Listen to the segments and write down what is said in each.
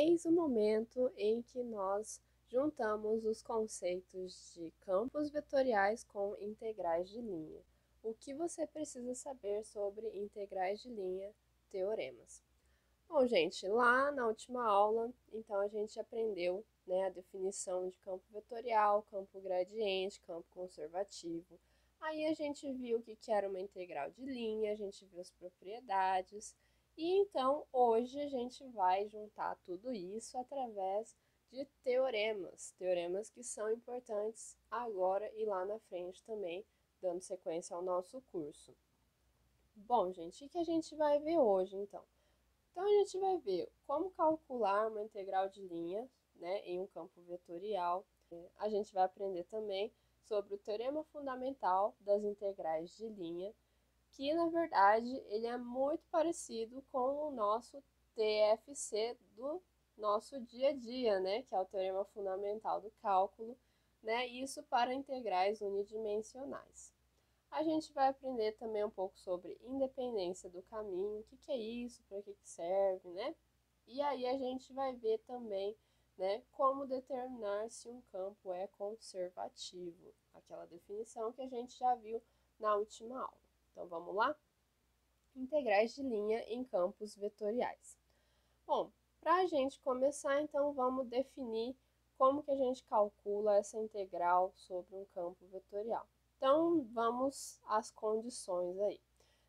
eis o momento em que nós juntamos os conceitos de campos vetoriais com integrais de linha. O que você precisa saber sobre integrais de linha, teoremas? Bom, gente, lá na última aula, então a gente aprendeu, né, a definição de campo vetorial, campo gradiente, campo conservativo. Aí a gente viu o que era uma integral de linha, a gente viu as propriedades. E então hoje a gente vai juntar tudo isso através de teoremas, teoremas que são importantes agora e lá na frente também, dando sequência ao nosso curso. Bom, gente, o que a gente vai ver hoje então? Então, a gente vai ver como calcular uma integral de linha, né, em um campo vetorial. A gente vai aprender também sobre o teorema fundamental das integrais de linha, que, na verdade, ele é muito parecido com o nosso TFC do nosso dia a dia, né, que é o teorema fundamental do cálculo, né, isso para integrais unidimensionais. A gente vai aprender também um pouco sobre independência do caminho, o que é isso, para que serve, né? E aí a gente vai ver também, né, como determinar se um campo é conservativo, aquela definição que a gente já viu na última aula. Então vamos lá? Integrais de linha em campos vetoriais. Bom, para a gente começar, então vamos definir como que a gente calcula essa integral sobre um campo vetorial. Então, vamos às condições aí.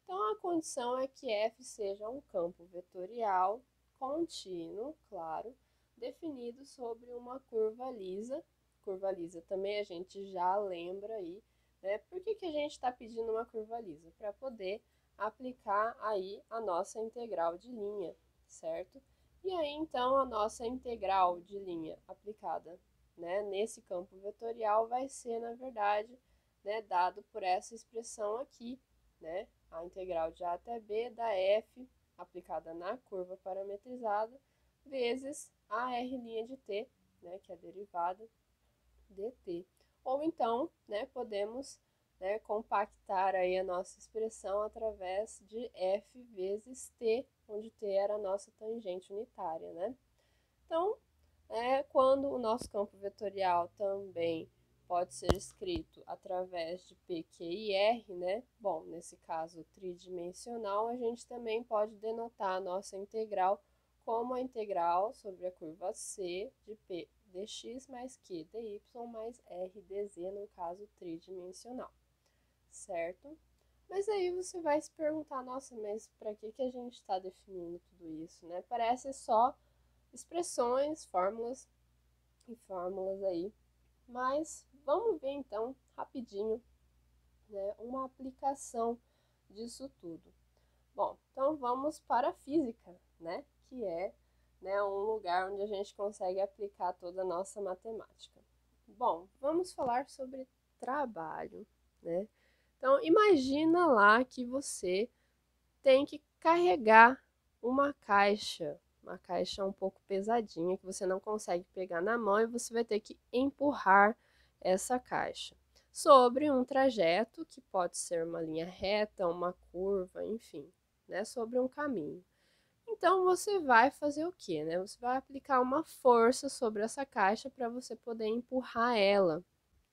Então, a condição é que f seja um campo vetorial contínuo, claro, definido sobre uma curva lisa. Curva lisa também a gente já lembra aí, né? Por que a gente está pedindo uma curva lisa? Para poder aplicar aí a nossa integral de linha, certo? E aí, então, a nossa integral de linha aplicada, né, nesse campo vetorial vai ser, na verdade, né, dado por essa expressão aqui, né, a integral de a até b da f aplicada na curva parametrizada, vezes a r' de t, né, que é a derivada dt. Ou então, né, podemos, né, compactar aí a nossa expressão através de f vezes t, onde t era a nossa tangente unitária, né? Então, quando o nosso campo vetorial também pode ser escrito através de P, Q e R, né? Bom, nesse caso tridimensional, a gente também pode denotar a nossa integral como a integral sobre a curva C de P dx mais Q dy mais R dz, no caso tridimensional, certo? Mas aí você vai se perguntar, nossa, mas para que a gente está definindo tudo isso, né? Parece só expressões, fórmulas e fórmulas aí. Mas vamos ver então, rapidinho, né, uma aplicação disso tudo. Bom, então vamos para a física, né, que é, né, um lugar onde a gente consegue aplicar toda a nossa matemática. Bom, vamos falar sobre trabalho, né? Então, imagina lá que você tem que carregar uma caixa um pouco pesadinha, que você não consegue pegar na mão e você vai ter que empurrar essa caixa sobre um trajeto que pode ser uma linha reta, uma curva, enfim, né, sobre um caminho. Então você vai fazer o quê, né? Você vai aplicar uma força sobre essa caixa para você poder empurrar ela.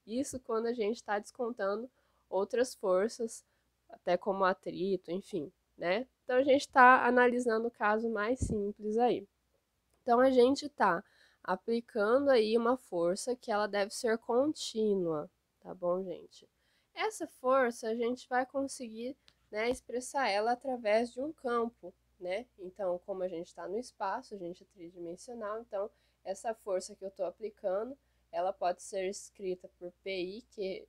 Isso quando a gente está descontando outras forças, até como atrito, enfim, né? Então a gente está analisando o caso mais simples aí. Então a gente está aplicando aí uma força que ela deve ser contínua, tá bom, gente? Essa força a gente vai conseguir, né, expressar ela através de um campo, né? Então, como a gente está no espaço, a gente é tridimensional, então essa força que eu estou aplicando, ela pode ser escrita por PIQJRK,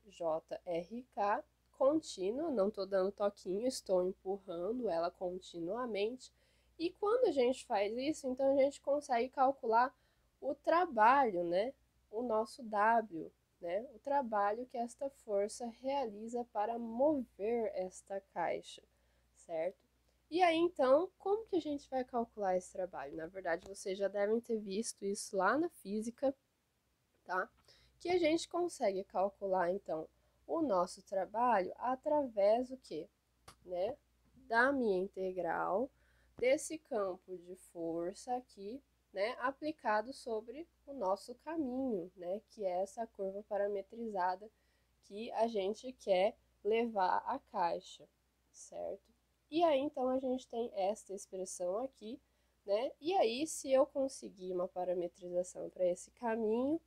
contínua, não estou dando toquinho, estou empurrando ela continuamente. E quando a gente faz isso, então a gente consegue calcular o trabalho, né? O nosso W, né? O trabalho que esta força realiza para mover esta caixa, certo? E aí, então, como que a gente vai calcular esse trabalho? Na verdade, vocês já devem ter visto isso lá na física, tá? Que a gente consegue calcular, então, o nosso trabalho através do quê? Né? Da minha integral desse campo de força aqui, né, aplicado sobre o nosso caminho, né, que é essa curva parametrizada que a gente quer levar à caixa, certo? E aí, então, a gente tem esta expressão aqui, né? E aí, se eu conseguir uma parametrização para esse caminho,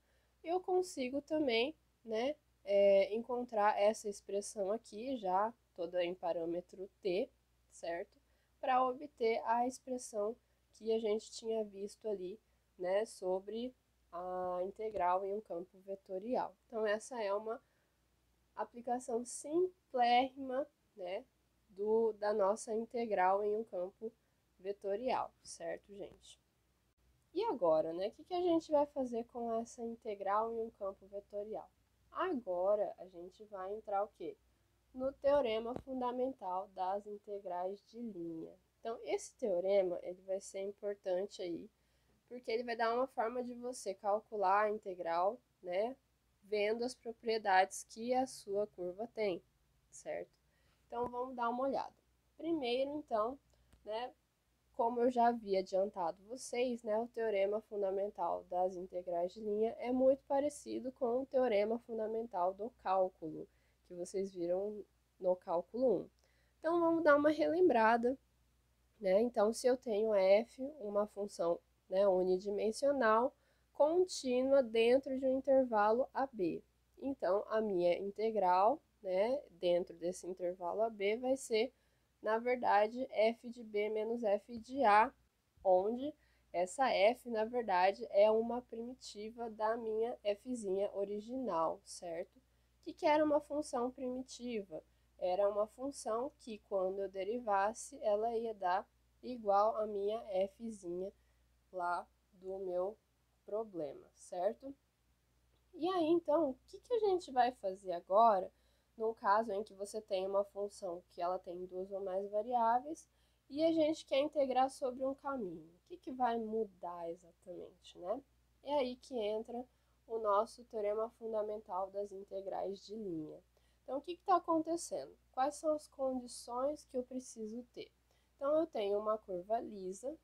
eu consigo também, né, encontrar essa expressão aqui, já toda em parâmetro t, certo? Para obter a expressão que a gente tinha visto ali, né, sobre a integral em um campo vetorial. Então, essa é uma aplicação simplérrima, né, da nossa integral em um campo vetorial, certo, gente? E agora, né, o que a gente vai fazer com essa integral em um campo vetorial? Agora, a gente vai entrar o quê? No teorema fundamental das integrais de linha. Então, esse teorema, ele vai ser importante aí, porque ele vai dar uma forma de você calcular a integral, né, vendo as propriedades que a sua curva tem, certo? Então, vamos dar uma olhada. Primeiro, então, né, como eu já havia adiantado vocês, né, o teorema fundamental das integrais de linha é muito parecido com o teorema fundamental do cálculo, que vocês viram no cálculo 1. Então, vamos dar uma relembrada, né? Então, se eu tenho f, uma função, né, unidimensional, contínua dentro de um intervalo AB. Então, a minha integral, né, dentro desse intervalo AB vai ser, na verdade, f de b menos f de a, onde essa f, na verdade, é uma primitiva da minha fzinha original, certo? O que era uma função primitiva? Era uma função que, quando eu derivasse, ela ia dar igual a minha fzinha lá do meu problema, certo? E aí, então, o que a gente vai fazer agora, no caso em que você tem uma função que ela tem duas ou mais variáveis, e a gente quer integrar sobre um caminho? O que vai mudar exatamente, né? É aí que entra o nosso teorema fundamental das integrais de linha. Então, o que está acontecendo? Quais são as condições que eu preciso ter? Então, eu tenho uma curva lisa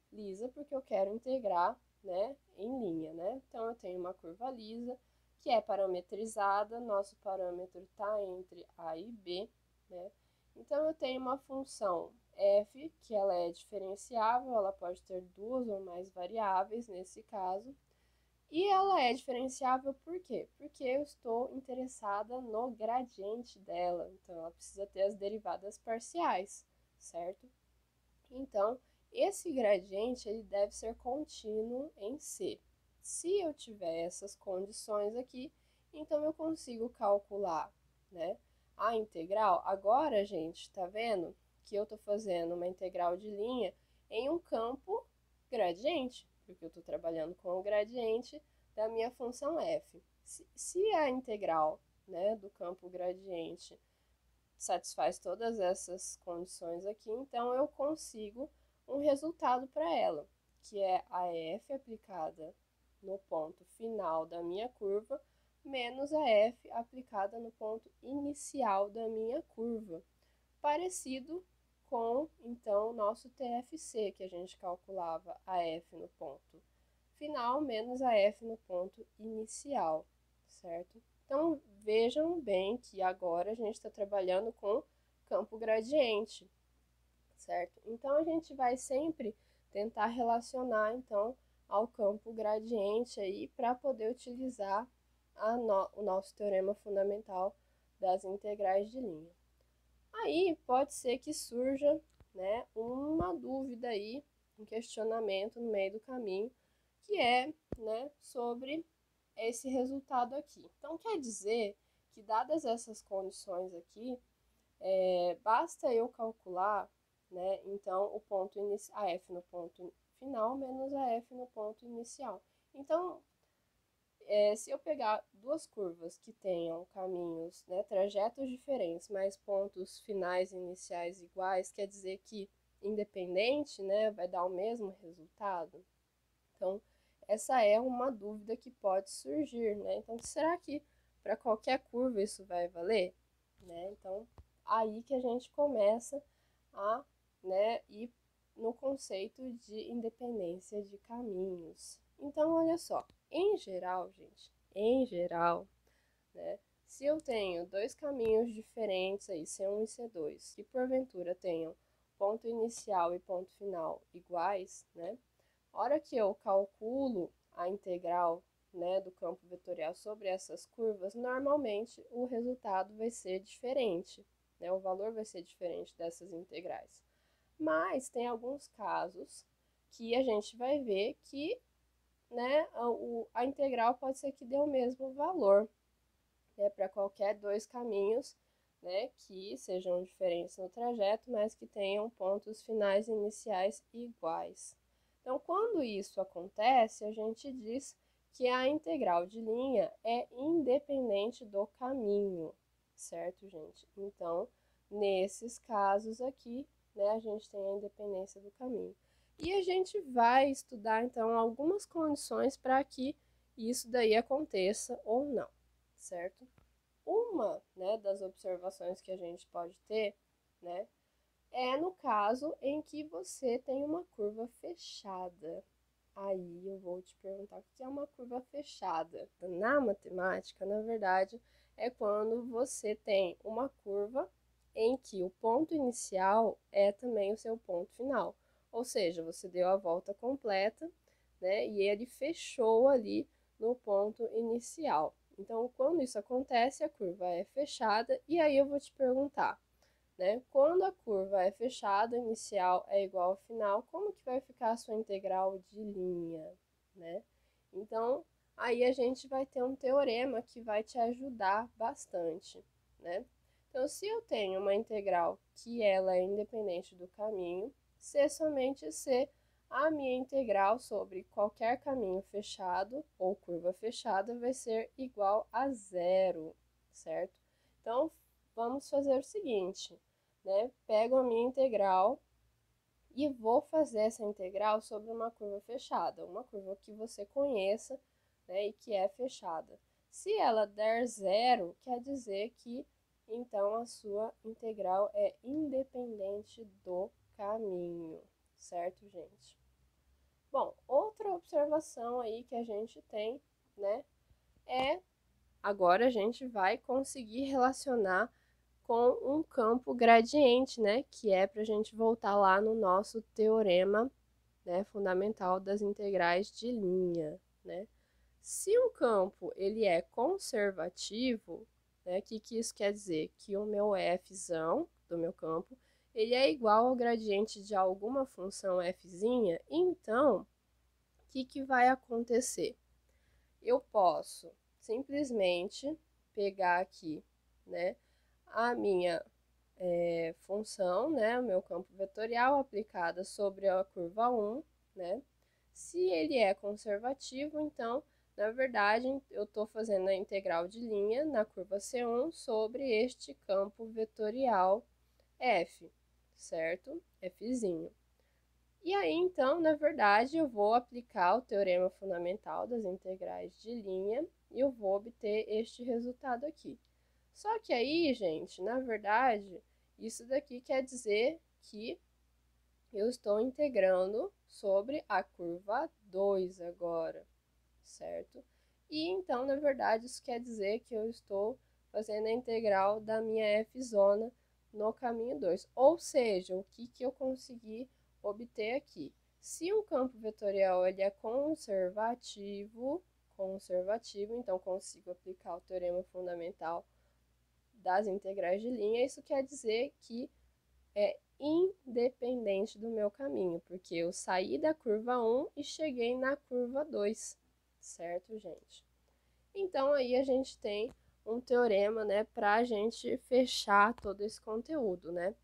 porque eu quero integrar, né, em linha, né? Então, eu tenho uma curva lisa, que é parametrizada, nosso parâmetro está entre A e B, né? Então, eu tenho uma função f, que ela é diferenciável, ela pode ter duas ou mais variáveis nesse caso, e ela é diferenciável por quê? Porque eu estou interessada no gradiente dela, então ela precisa ter as derivadas parciais, certo? Então, esse gradiente ele deve ser contínuo em C. Se eu tiver essas condições aqui, então eu consigo calcular, né, a integral. Agora, gente, tá vendo que eu estou fazendo uma integral de linha em um campo gradiente, porque eu estou trabalhando com o gradiente da minha função f. Se a integral, né, do campo gradiente satisfaz todas essas condições aqui, então eu consigo um resultado para ela, que é a f aplicada no ponto final da minha curva, menos a f aplicada no ponto inicial da minha curva. Parecido com, então, o nosso TFC, que a gente calculava a f no ponto final menos a f no ponto inicial, certo? Então, vejam bem que agora a gente está trabalhando com campo gradiente, certo? Então, a gente vai sempre tentar relacionar, então, ao campo gradiente aí para poder utilizar o nosso teorema fundamental das integrais de linha. Aí, pode ser que surja, né, uma dúvida aí, um questionamento no meio do caminho, que é, né, sobre esse resultado aqui. Então, quer dizer que, dadas essas condições aqui, basta eu calcular, né, então, o ponto a f no ponto final menos a f no ponto inicial. Então, se eu pegar duas curvas que tenham caminhos, né, trajetos diferentes, mas pontos finais e iniciais iguais, quer dizer que, independente, né, vai dar o mesmo resultado? Então, essa é uma dúvida que pode surgir, né? Então, será que para qualquer curva isso vai valer? Né? Então, aí que a gente começa a, né, ir no conceito de independência de caminhos, Então, olha só, em geral, gente, né, se eu tenho dois caminhos diferentes aí, C1 e C2, que porventura tenham ponto inicial e ponto final iguais, né, a hora que eu calculo a integral, né, do campo vetorial sobre essas curvas, normalmente o resultado vai ser diferente, né, o valor vai ser diferente dessas integrais. Mas tem alguns casos que a gente vai ver que, né, a integral pode ser que dê o mesmo valor, né, para qualquer dois caminhos, né, que sejam diferentes no trajeto, mas que tenham pontos finais iniciais iguais. Então, quando isso acontece, a gente diz que a integral de linha é independente do caminho, certo, gente? Então, nesses casos aqui, né, a gente tem a independência do caminho. E a gente vai estudar, então, algumas condições para que isso daí aconteça ou não, certo? Uma, né, das observações que a gente pode ter, né, é no caso em que você tem uma curva fechada. Aí eu vou te perguntar o que é uma curva fechada. Na matemática, na verdade, é quando você tem uma curva em que o ponto inicial é também o seu ponto final. Ou seja, você deu a volta completa, né, e ele fechou ali no ponto inicial. Então, quando isso acontece, a curva é fechada, e aí eu vou te perguntar, né? Quando a curva é fechada, inicial é igual ao final, como que vai ficar a sua integral de linha, né? Então, aí a gente vai ter um teorema que vai te ajudar bastante, né? Então, se eu tenho uma integral que ela é independente do caminho, C somente C, a minha integral sobre qualquer caminho fechado ou curva fechada vai ser igual a zero, certo? Então, vamos fazer o seguinte, né? Pego a minha integral e vou fazer essa integral sobre uma curva fechada, uma curva que você conheça, né, e que é fechada. Se ela der zero, quer dizer que então a sua integral é independente do caminho, certo, gente? Bom, outra observação aí que a gente tem, né, é agora a gente vai conseguir relacionar com um campo gradiente, né, que é para a gente voltar lá no nosso teorema, né, fundamental das integrais de linha, né? Se um campo ele é conservativo, né, que isso quer dizer? Que o meu fzão do meu campo ele é igual ao gradiente de alguma função fzinha, então o que vai acontecer? Eu posso simplesmente pegar aqui, né, a minha função, né, o meu campo vetorial aplicada sobre a curva 1, né? Se ele é conservativo, então, na verdade, eu estou fazendo a integral de linha na curva C1 sobre este campo vetorial f, certo? Fzinho. E aí, então, na verdade, eu vou aplicar o teorema fundamental das integrais de linha e eu vou obter este resultado aqui. Só que aí, gente, na verdade, isso daqui quer dizer que eu estou integrando sobre a curva 2 agora, certo? E então, na verdade, isso quer dizer que eu estou fazendo a integral da minha f-zona no caminho 2. Ou seja, o que eu consegui obter aqui? Se um campo vetorial ele é conservativo, então consigo aplicar o teorema fundamental das integrais de linha, isso quer dizer que é independente do meu caminho, porque eu saí da curva 1 e cheguei na curva 2, certo, gente? Então, aí a gente tem um teorema, né, para a gente fechar todo esse conteúdo, né?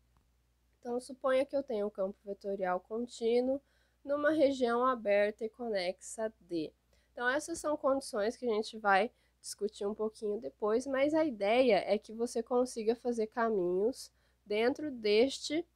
Então, suponha que eu tenho um campo vetorial contínuo numa região aberta e conexa D. Então, essas são condições que a gente vai discutir um pouquinho depois, mas a ideia é que você consiga fazer caminhos dentro deste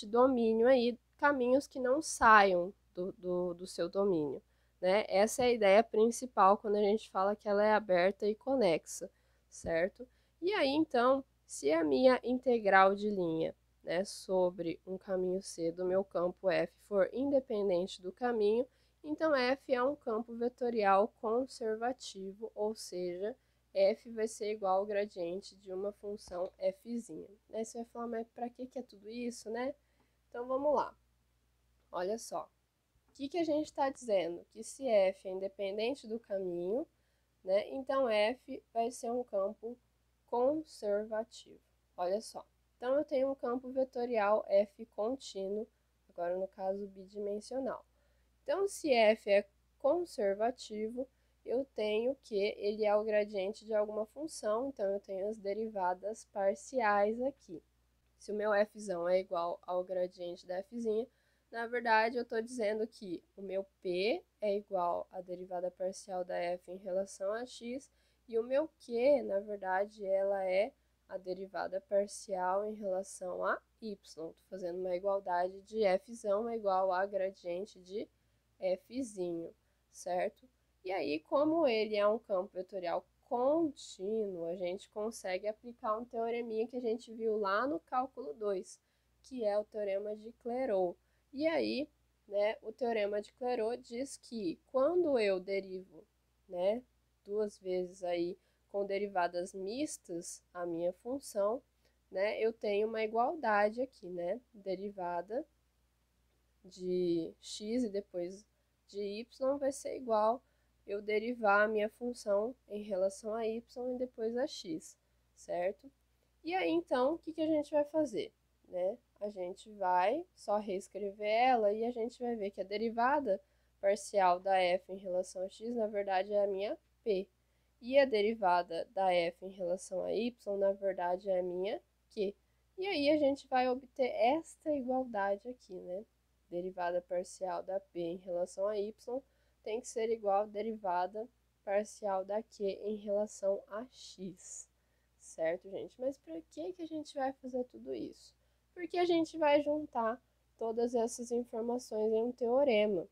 domínio aí, caminhos que não saiam do seu domínio, né? Essa é a ideia principal quando a gente fala que ela é aberta e conexa, certo? E aí, então, se a minha integral de linha, né, sobre um caminho C do meu campo F for independente do caminho, Então, F é um campo vetorial conservativo, ou seja, F vai ser igual ao gradiente de uma função F'zinha. Aí você vai falar, mas para que é tudo isso, né? Então, vamos lá. Olha só. O que a gente está dizendo? Que se F é independente do caminho, né? Então, F vai ser um campo conservativo. Olha só. Então, eu tenho um campo vetorial F contínuo, agora no caso bidimensional. Então, se F é conservativo, eu tenho que ele é o gradiente de alguma função, então eu tenho as derivadas parciais aqui. Se o meu Fzão é igual ao gradiente da Fzinha, na verdade eu estou dizendo que o meu P é igual à derivada parcial da F em relação a x, e o meu Q, na verdade, ela é a derivada parcial em relação a y. Estou fazendo uma igualdade de Fzão é igual a gradiente de Fzinho, certo? E aí, como ele é um campo vetorial contínuo, a gente consegue aplicar um teoreminha que a gente viu lá no cálculo 2, que é o teorema de Clairaut. E aí, né, o teorema de Clairaut diz que quando eu derivo, né, duas vezes aí com derivadas mistas a minha função, né, eu tenho uma igualdade aqui, né, derivada de x e depois de y vai ser igual eu derivar a minha função em relação a y e depois a x, certo? E aí, então, o que a gente vai fazer? Né? A gente vai só reescrever ela e a gente vai ver que a derivada parcial da f em relação a x, na verdade, é a minha p. E a derivada da f em relação a y, na verdade, é a minha q. E aí, a gente vai obter esta igualdade aqui, né? Derivada parcial da p em relação a y tem que ser igual à derivada parcial da q em relação a x. Certo, gente? Mas para que a gente vai fazer tudo isso? Porque a gente vai juntar todas essas informações em um teorema.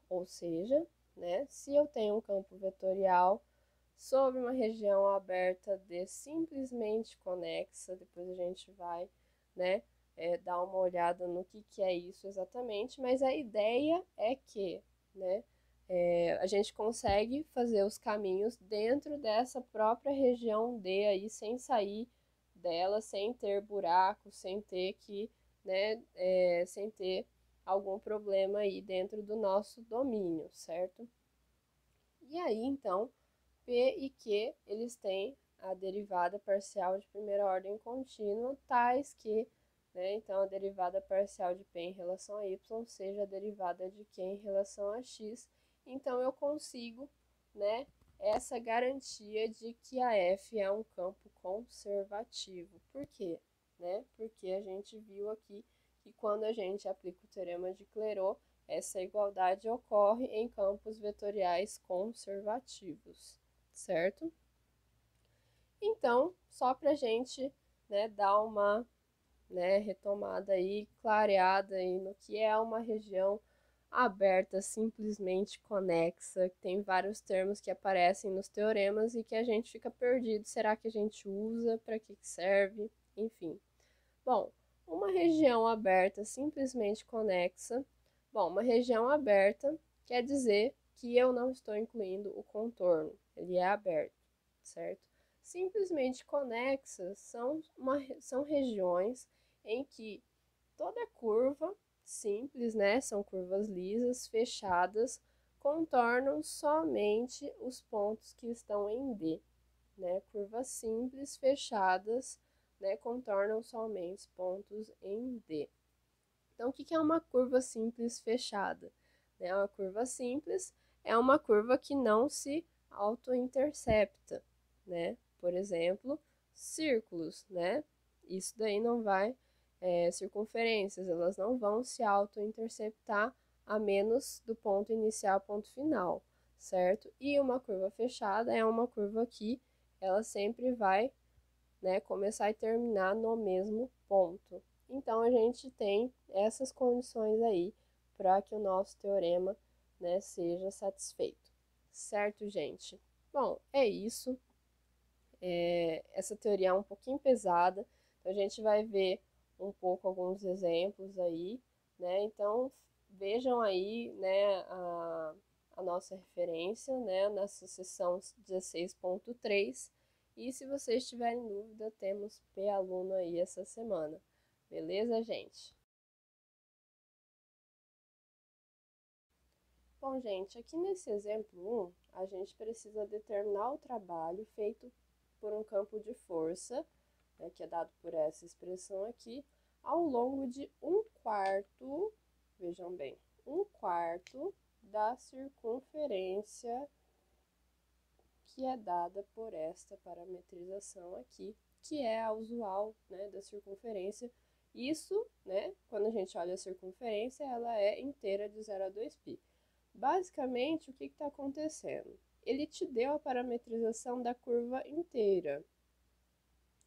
Ou seja, né, se eu tenho um campo vetorial sobre uma região aberta de simplesmente conexa, depois a gente vai, né, dar uma olhada no que é isso exatamente, mas a ideia é que, né, a gente consegue fazer os caminhos dentro dessa própria região D aí, sem sair dela, sem ter buraco, sem ter que, né, sem ter algum problema aí dentro do nosso domínio, certo? E aí, então, P e Q, eles têm a derivada parcial de primeira ordem contínua, tais que, né, então, a derivada parcial de P em relação a Y seja a derivada de Q em relação a X. Então, eu consigo, né, essa garantia de que a F é um campo conservativo. Por quê? Né? Porque a gente viu aqui que quando a gente aplica o teorema de Clairaut, essa igualdade ocorre em campos vetoriais conservativos, certo? Então, só para a gente, né, dar uma, né, retomada aí, clareada aí no que é uma região aberta, simplesmente conexa, que tem vários termos que aparecem nos teoremas e que a gente fica perdido. Será que a gente usa? Para que serve? Enfim. Bom, uma região aberta simplesmente conexa. Bom, uma região aberta quer dizer que eu não estou incluindo o contorno, ele é aberto, certo? Simplesmente conexas são regiões em que toda curva simples, né, são curvas lisas, fechadas, contornam somente os pontos que estão em D, né? Curvas simples, fechadas, né, contornam somente pontos em D. Então, o que é uma curva simples fechada? Uma curva simples é uma curva que não se auto-intercepta, né? Por exemplo, círculos, né? Isso daí não vai, circunferências, elas não vão se auto-interceptar a menos do ponto inicial ao ponto final, certo? E uma curva fechada é uma curva que ela sempre vai, né, começar e terminar no mesmo ponto. Então, a gente tem essas condições aí para que o nosso teorema, né, seja satisfeito. Certo, gente? Bom, é isso. Essa teoria é um pouquinho pesada, então a gente vai ver um pouco alguns exemplos aí, né? Então, vejam aí, né, a nossa referência, né, nessa seção 16.3. E se vocês tiverem dúvida, temos P-Aluno aí essa semana. Beleza, gente? Bom, gente, aqui nesse exemplo 1, a gente precisa determinar o trabalho feito por um campo de força, né, que é dado por essa expressão aqui, ao longo de 1/4, vejam bem, 1/4 da circunferência que é dada por esta parametrização aqui, que é a usual, né, da circunferência. Isso, né, quando a gente olha a circunferência, ela é inteira de 0 a 2π. Basicamente, o que está acontecendo? Ele te deu a parametrização da curva inteira,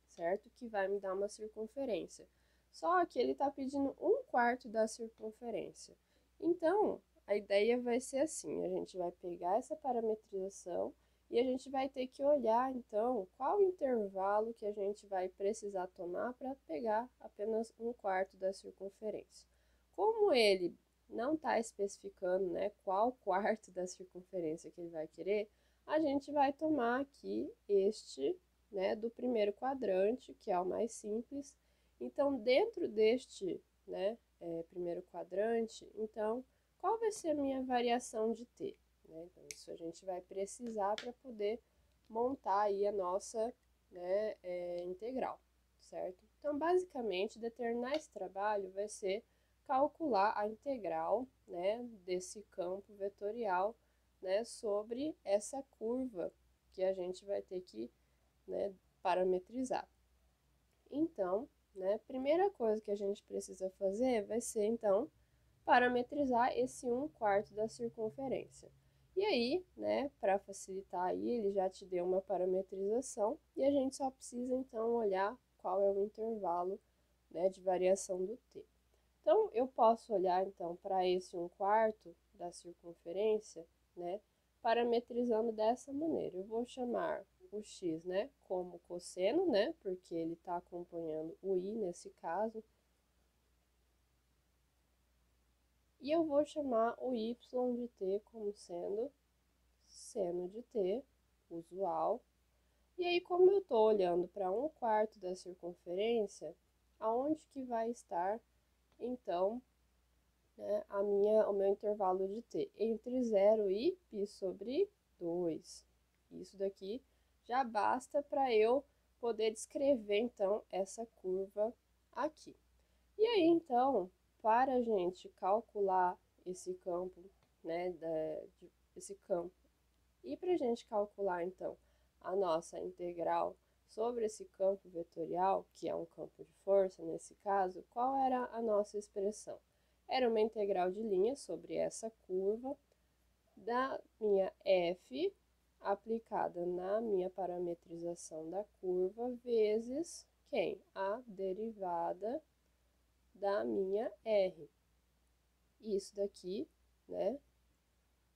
certo? Que vai me dar uma circunferência. Só que ele está pedindo 1/4 da circunferência. Então, a ideia vai ser assim, a gente vai pegar essa parametrização e a gente vai ter que olhar, então, qual intervalo que a gente vai precisar tomar para pegar apenas 1/4 da circunferência. Como ele não está especificando, né, qual quarto da circunferência que ele vai querer, a gente vai tomar aqui este, né, do primeiro quadrante, que é o mais simples. Então, dentro deste, né, primeiro quadrante, então, qual vai ser a minha variação de t? Né? Então, isso a gente vai precisar para poder montar aí a nossa, né, integral, certo? Então, basicamente, determinar esse trabalho vai ser calcular a integral, né, desse campo vetorial, né, sobre essa curva que a gente vai ter que, né, parametrizar. Então, né, primeira coisa que a gente precisa fazer vai ser, então, parametrizar esse 1/4 da circunferência. E aí, né, para facilitar aí, ele já te deu uma parametrização e a gente só precisa, então, olhar qual é o intervalo, né, de variação do t. Então, eu posso olhar, então, para esse 1/4 da circunferência, né, parametrizando dessa maneira. Eu vou chamar o x, né, como cosseno, né, porque ele está acompanhando o y nesse caso. E eu vou chamar o y de t como sendo seno de t, usual. E aí, como eu estou olhando para 1/4 da circunferência, aonde que vai estar, então, né, o meu intervalo de t? Entre 0 e π sobre 2. Isso daqui já basta para eu poder descrever, então, essa curva aqui. E aí, então, para a gente calcular esse campo, né, esse campo, e para a gente calcular, então, a nossa integral sobre esse campo vetorial, que é um campo de força nesse caso, qual era a nossa expressão? Era uma integral de linha sobre essa curva da minha f aplicada na minha parametrização da curva vezes quem? A derivada da minha r. Isso daqui, né,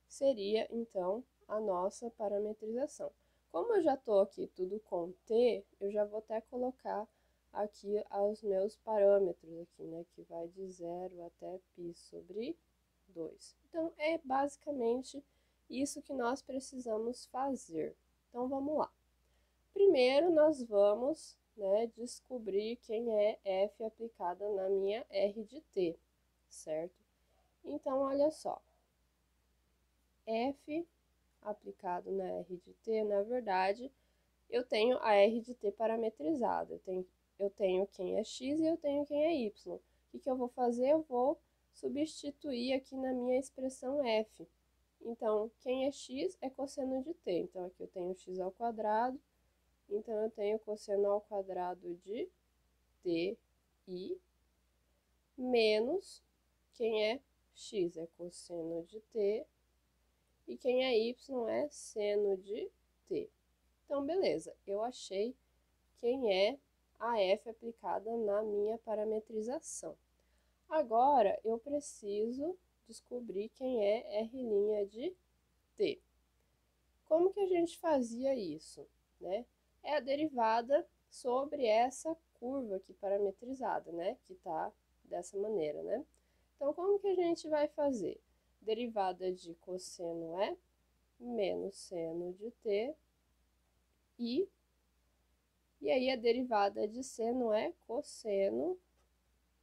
seria, então, a nossa parametrização. Como eu já estou aqui tudo com t, eu já vou até colocar aqui os meus parâmetros aqui, né, que vai de 0 até π sobre 2. Então, é basicamente isso que nós precisamos fazer. Então, vamos lá. Primeiro, nós vamos, né, descobrir quem é f aplicada na minha r de t, certo? Então, olha só. F aplicado na r de t, na verdade, eu tenho a r de t parametrizada. Eu tenho quem é x e eu tenho quem é y. O que eu vou fazer? Eu vou substituir aqui na minha expressão f. Então, quem é x é cosseno de t. Então, aqui eu tenho x ao quadrado. Então, eu tenho cosseno ao quadrado de ti menos quem é x é cosseno de t e quem é y é seno de t. Então, beleza, eu achei quem é a f aplicada na minha parametrização. Agora, eu preciso descobrir quem é r' de t. Como que a gente fazia isso, né? É a derivada sobre essa curva aqui parametrizada, né? Que tá dessa maneira, né? Então, como que a gente vai fazer? Derivada de cosseno é menos seno de t, e aí a derivada de seno é cosseno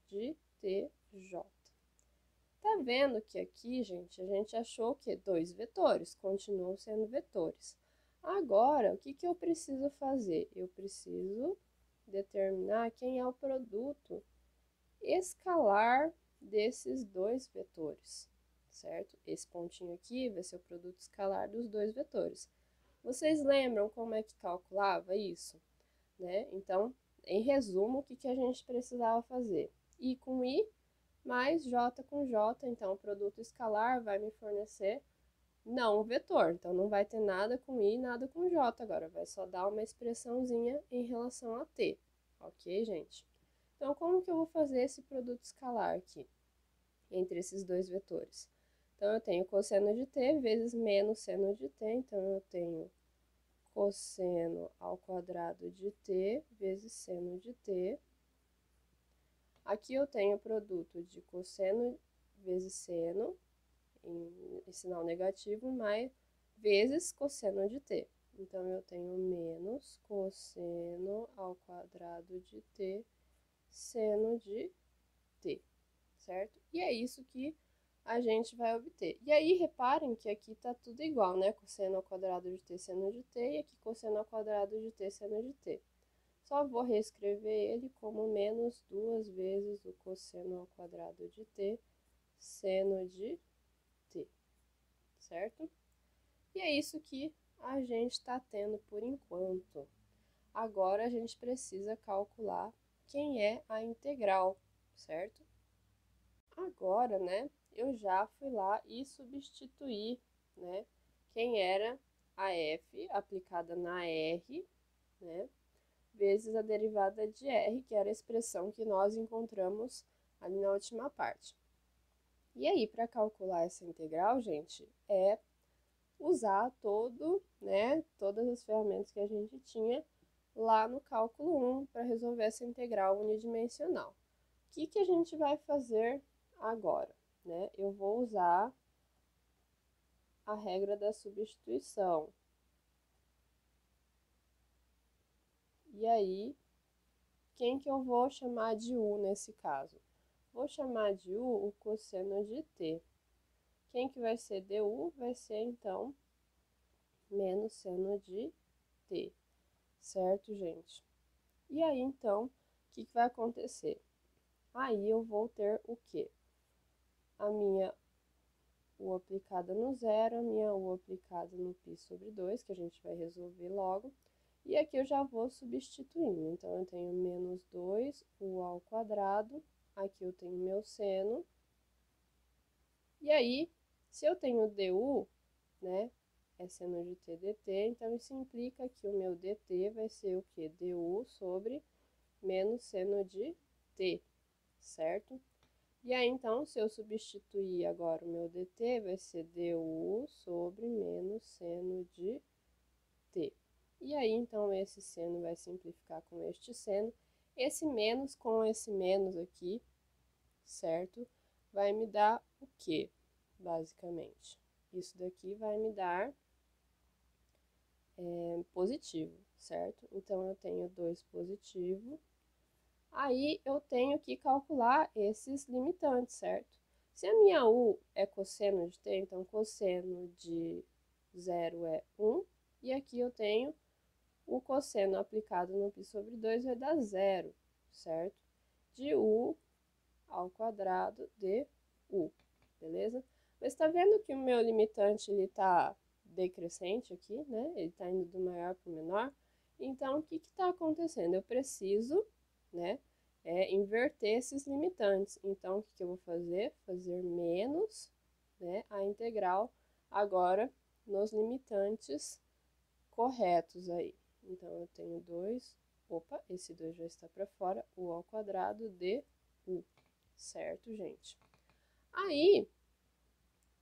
de tj. Tá vendo que aqui, gente, a gente achou que dois vetores, continuam sendo vetores. Agora, o que eu preciso fazer? Eu preciso determinar quem é o produto escalar desses dois vetores, certo? Esse pontinho aqui vai ser o produto escalar dos dois vetores. Vocês lembram como é que calculava isso? Né? Então, em resumo, o que a gente precisava fazer? I com I mais J com J, então o produto escalar vai me fornecer não um vetor, então não vai ter nada com I, nada com J agora, vai só dar uma expressãozinha em relação a T, ok, gente? Então, como que eu vou fazer esse produto escalar aqui, entre esses dois vetores? Então, eu tenho cosseno de t vezes menos seno de t, então eu tenho cosseno ao quadrado de t vezes seno de t. Aqui eu tenho o produto de cosseno vezes seno, em sinal negativo, mais vezes cosseno de t. Então, eu tenho menos cosseno ao quadrado de t seno de t, certo? E é isso que a gente vai obter. E aí, reparem que aqui tá tudo igual, né? Cosseno ao quadrado de t seno de t e aqui cosseno ao quadrado de t seno de t. Só vou reescrever ele como menos 2 vezes o cosseno ao quadrado de t seno de t, certo? E é isso que a gente está tendo por enquanto. Agora, a gente precisa calcular quem é a integral, certo? Agora, né, eu já fui lá e substituí, né, quem era a f aplicada na r, né, vezes a derivada de r, que era a expressão que nós encontramos ali na última parte. E aí, para calcular essa integral, gente, é usar todas as ferramentas que a gente tinha lá no cálculo 1 para resolver essa integral unidimensional. O que a gente vai fazer agora? Né? Eu vou usar a regra da substituição. E aí, quem que eu vou chamar de u nesse caso? Vou chamar de u o cosseno de t. Quem que vai ser du? Vai ser, então, menos seno de t. Certo, gente? E aí, então, o que vai acontecer? Aí eu vou ter o quê? A minha U aplicada no zero, a minha U aplicada no π sobre 2, que a gente vai resolver logo. E aqui eu já vou substituindo. Então, eu tenho menos 2U ao quadrado. Aqui eu tenho meu seno. E aí, se eu tenho du, né, é seno de t dt, então isso implica que o meu dt vai ser o quê? Du sobre menos seno de t, certo? E aí, então, se eu substituir agora o meu dt, vai ser du sobre menos seno de t. E aí, então, esse seno vai simplificar com este seno. Esse menos com esse menos aqui, certo? Vai me dar o quê, basicamente? Isso daqui vai me dar positivo, certo? Então, eu tenho 2 positivo. Aí, eu tenho que calcular esses limitantes, certo? Se a minha u é cosseno de t, então cosseno de 0 é 1. E aqui eu tenho o cosseno aplicado no π sobre 2 vai dar 0, certo? De u ao quadrado de u, beleza? Mas tá vendo que o meu limitante, ele tá decrescente aqui, né? Ele tá indo do maior para o menor. Então, o que que tá acontecendo? Eu preciso, né, inverter esses limitantes. Então, o que que eu vou fazer? Fazer menos, né, a integral agora nos limitantes corretos aí. Então, eu tenho 2, opa, esse 2 já está para fora, u ao quadrado de u, certo, gente? Aí,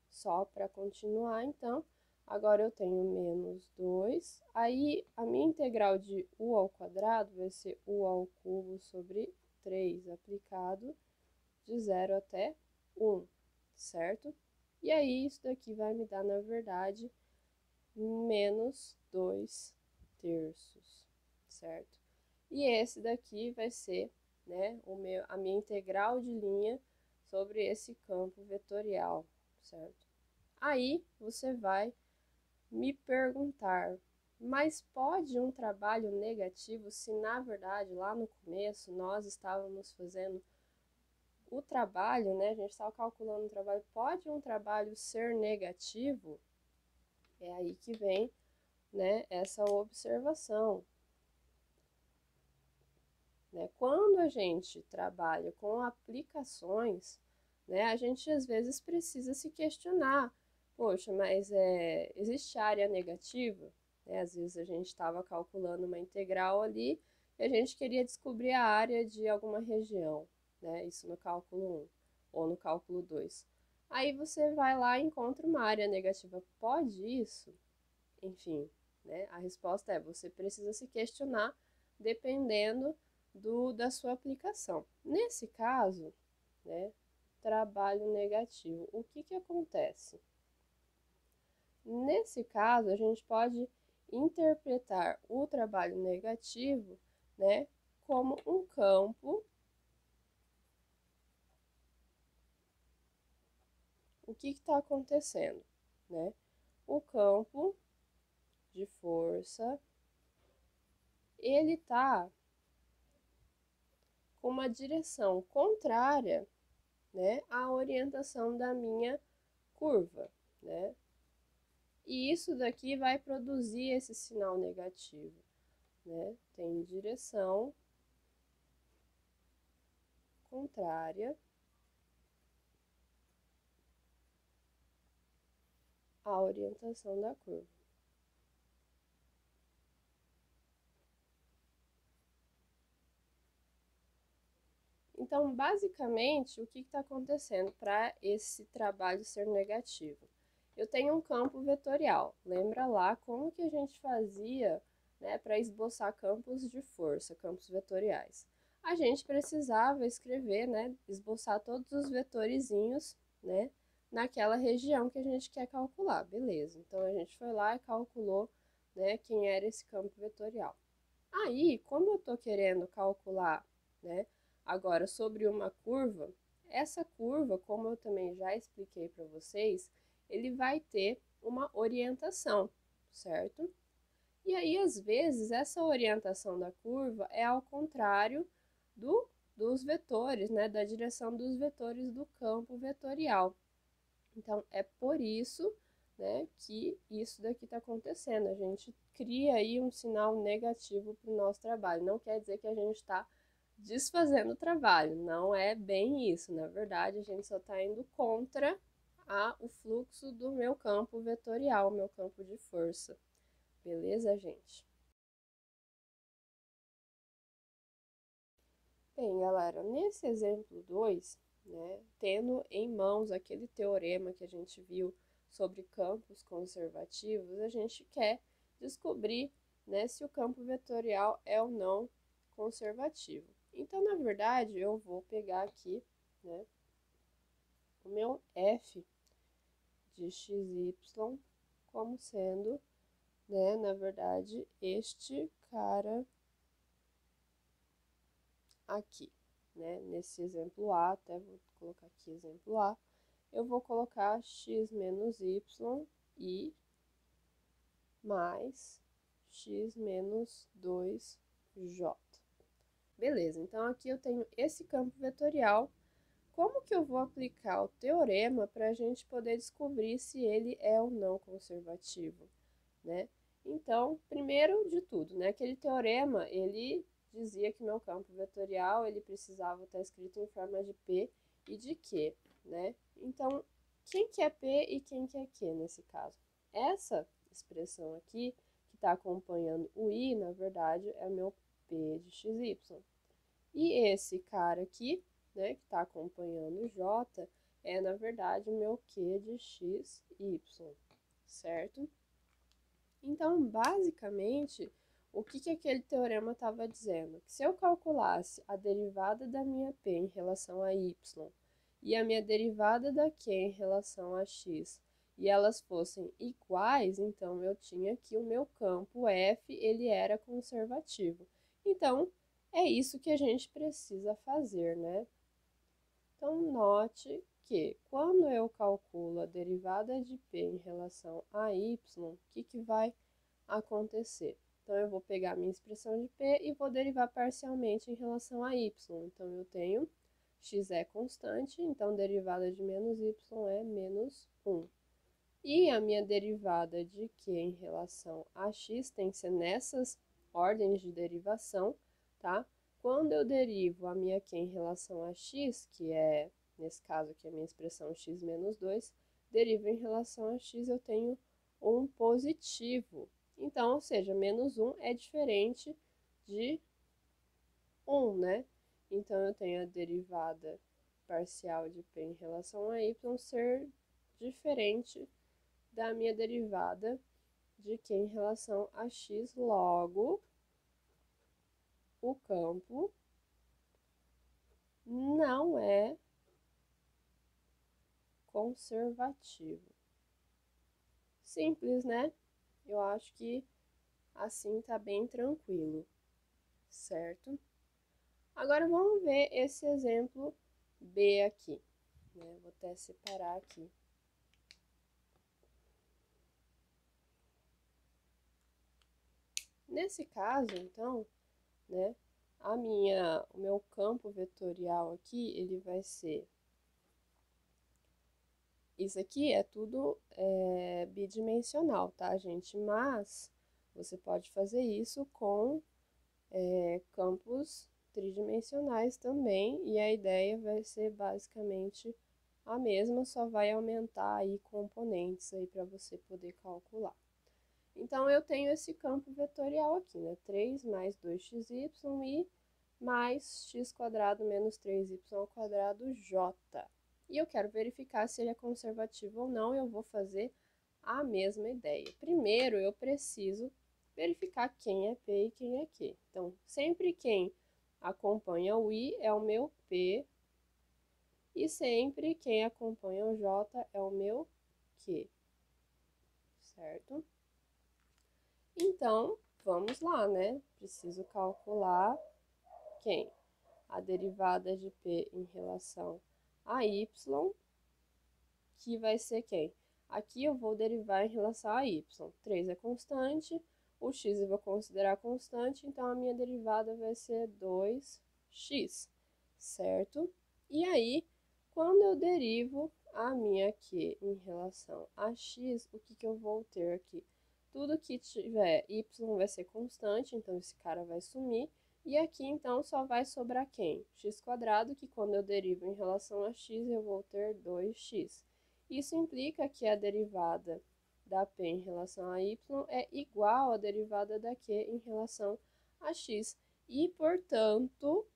só para continuar, então, agora eu tenho menos 2, aí a minha integral de u ao quadrado vai ser u ao cubo sobre 3 aplicado de 0 até 1, certo? E aí, isso daqui vai me dar, na verdade, menos 2/3, certo? E esse daqui vai ser, né, a minha integral de linha sobre esse campo vetorial, certo? Aí, você vai me perguntar, mas pode um trabalho negativo se, na verdade, lá no começo, nós estávamos fazendo o trabalho, né? A gente estava calculando o trabalho, pode um trabalho ser negativo? É aí que vem, né, essa observação. Né? Quando a gente trabalha com aplicações, né, a gente às vezes precisa se questionar, poxa, mas existe área negativa? Né? Às vezes a gente estava calculando uma integral ali e a gente queria descobrir a área de alguma região, né? Isso no cálculo 1 ou no cálculo 2. Aí você vai lá e encontra uma área negativa. Pode isso? Enfim, né? A resposta é: você precisa se questionar dependendo da sua aplicação. Nesse caso, né, trabalho negativo, o que acontece? Nesse caso, a gente pode interpretar o trabalho negativo, né, como um campo. O que está acontecendo? Né? O campo de força, ele está com uma direção contrária, né, à orientação da minha curva, né? E isso daqui vai produzir esse sinal negativo, né? Tem direção contrária à orientação da curva. Então, basicamente, o que está acontecendo para esse trabalho ser negativo? Eu tenho um campo vetorial. Lembra lá como que a gente fazia, né, para esboçar campos de força, campos vetoriais? A gente precisava escrever, né, esboçar todos os vetorizinhos, né, naquela região que a gente quer calcular. Beleza, então a gente foi lá e calculou, né, quem era esse campo vetorial. Aí, como eu estou querendo calcular, né, agora sobre uma curva, essa curva, como eu também já expliquei para vocês, ele vai ter uma orientação, certo? E aí, às vezes, essa orientação da curva é ao contrário dos vetores, né, da direção dos vetores do campo vetorial. Então, é por isso, né, que isso daqui está acontecendo. A gente cria aí um sinal negativo para o nosso trabalho. Não quer dizer que a gente está desfazendo o trabalho, não é bem isso. Na verdade, a gente só está indo contra o fluxo do meu campo vetorial, meu campo de força. Beleza, gente? Bem, galera, nesse exemplo 2, né, tendo em mãos aquele teorema que a gente viu sobre campos conservativos, a gente quer descobrir, né, se o campo vetorial é ou não conservativo. Então, na verdade, eu vou pegar aqui, né, o meu f de xy como sendo, né, na verdade, este cara aqui, né? Nesse exemplo A, até vou colocar aqui exemplo A, eu vou colocar x menos y e mais x menos 2j. Beleza, então aqui eu tenho esse campo vetorial. Como que eu vou aplicar o teorema para a gente poder descobrir se ele é ou não conservativo, né? Então, primeiro de tudo, né, aquele teorema, ele dizia que meu campo vetorial, ele precisava estar escrito em forma de P e de Q, né? Então, quem que é P e quem que é Q nesse caso? Essa expressão aqui, que está acompanhando o I, na verdade, é o meu P de XY. E esse cara aqui, né, que está acompanhando o J, é, na verdade, o meu Q de XY, certo? Então, basicamente, o que aquele teorema estava dizendo? Que se eu calculasse a derivada da minha P em relação a y e a minha derivada da q em relação a x, e elas fossem iguais, então eu tinha que o meu campo f, ele era conservativo. Então, é isso que a gente precisa fazer, né? Então, note que quando eu calculo a derivada de p em relação a y, o que vai acontecer? Então, eu vou pegar a minha expressão de p e vou derivar parcialmente em relação a y. Então, eu tenho x é constante, então derivada de menos y é menos 1. E a minha derivada de q em relação a x tem que ser nessas ordens de derivação, tá? Quando eu derivo a minha q em relação a x, que é, nesse caso aqui, a minha expressão x menos 2, derivo em relação a x, eu tenho um positivo. Então, ou seja, menos 1 é diferente de 1, né? Então, eu tenho a derivada parcial de p em relação a y ser diferente da minha derivada de q em relação a x, logo, o campo não é conservativo. Simples, né? Eu acho que assim tá bem tranquilo, certo? Agora vamos ver esse exemplo B aqui, né? Vou até separar aqui. Nesse caso, então, né, o meu campo vetorial aqui, ele vai ser... Isso aqui é tudo bidimensional, tá, gente? Mas você pode fazer isso com campos tridimensionais também, e a ideia vai ser basicamente a mesma, só vai aumentar aí componentes aí para você poder calcular. Então, eu tenho esse campo vetorial aqui, né? 3 mais 2xy e mais x² menos 3y² j. E eu quero verificar se ele é conservativo ou não, eu vou fazer a mesma ideia. Primeiro, eu preciso verificar quem é P e quem é Q. Então, sempre quem acompanha o I é o meu P, e sempre quem acompanha o J é o meu Q, certo? Então, vamos lá, né? Preciso calcular quem? A derivada de P em relação a Y, que vai ser quem? Aqui eu vou derivar em relação a Y. 3 é constante, o x eu vou considerar constante, então a minha derivada vai ser 2x, certo? E aí, quando eu derivo a minha q em relação a x, o que eu vou ter aqui? Tudo que tiver y vai ser constante, então esse cara vai sumir. E aqui, então, só vai sobrar quem? x², que quando eu derivo em relação a x, eu vou ter 2x. Isso implica que a derivada da p em relação a y é igual à derivada da q em relação a x. E, portanto,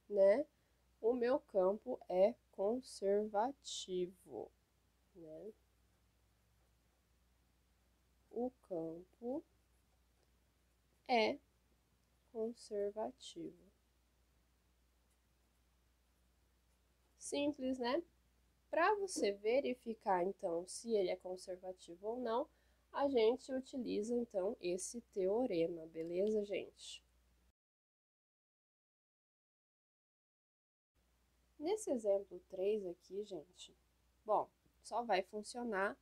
né, o meu campo é conservativo, né? O campo é conservativo. Simples, né? Para você verificar, então, se ele é conservativo ou não, a gente utiliza, então, esse teorema, beleza, gente? Nesse exemplo 3 aqui, gente, bom, só vai funcionar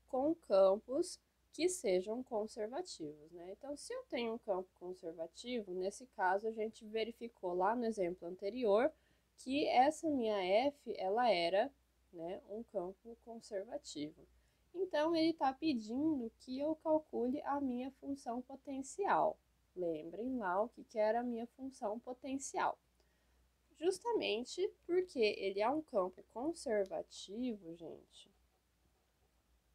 com campos que sejam conservativos, né? Então, se eu tenho um campo conservativo, nesse caso, a gente verificou lá no exemplo anterior que essa minha f, ela era, né, um campo conservativo. Então, ele está pedindo que eu calcule a minha função potencial. Lembrem lá o que era a minha função potencial. Justamente porque ele é um campo conservativo, gente,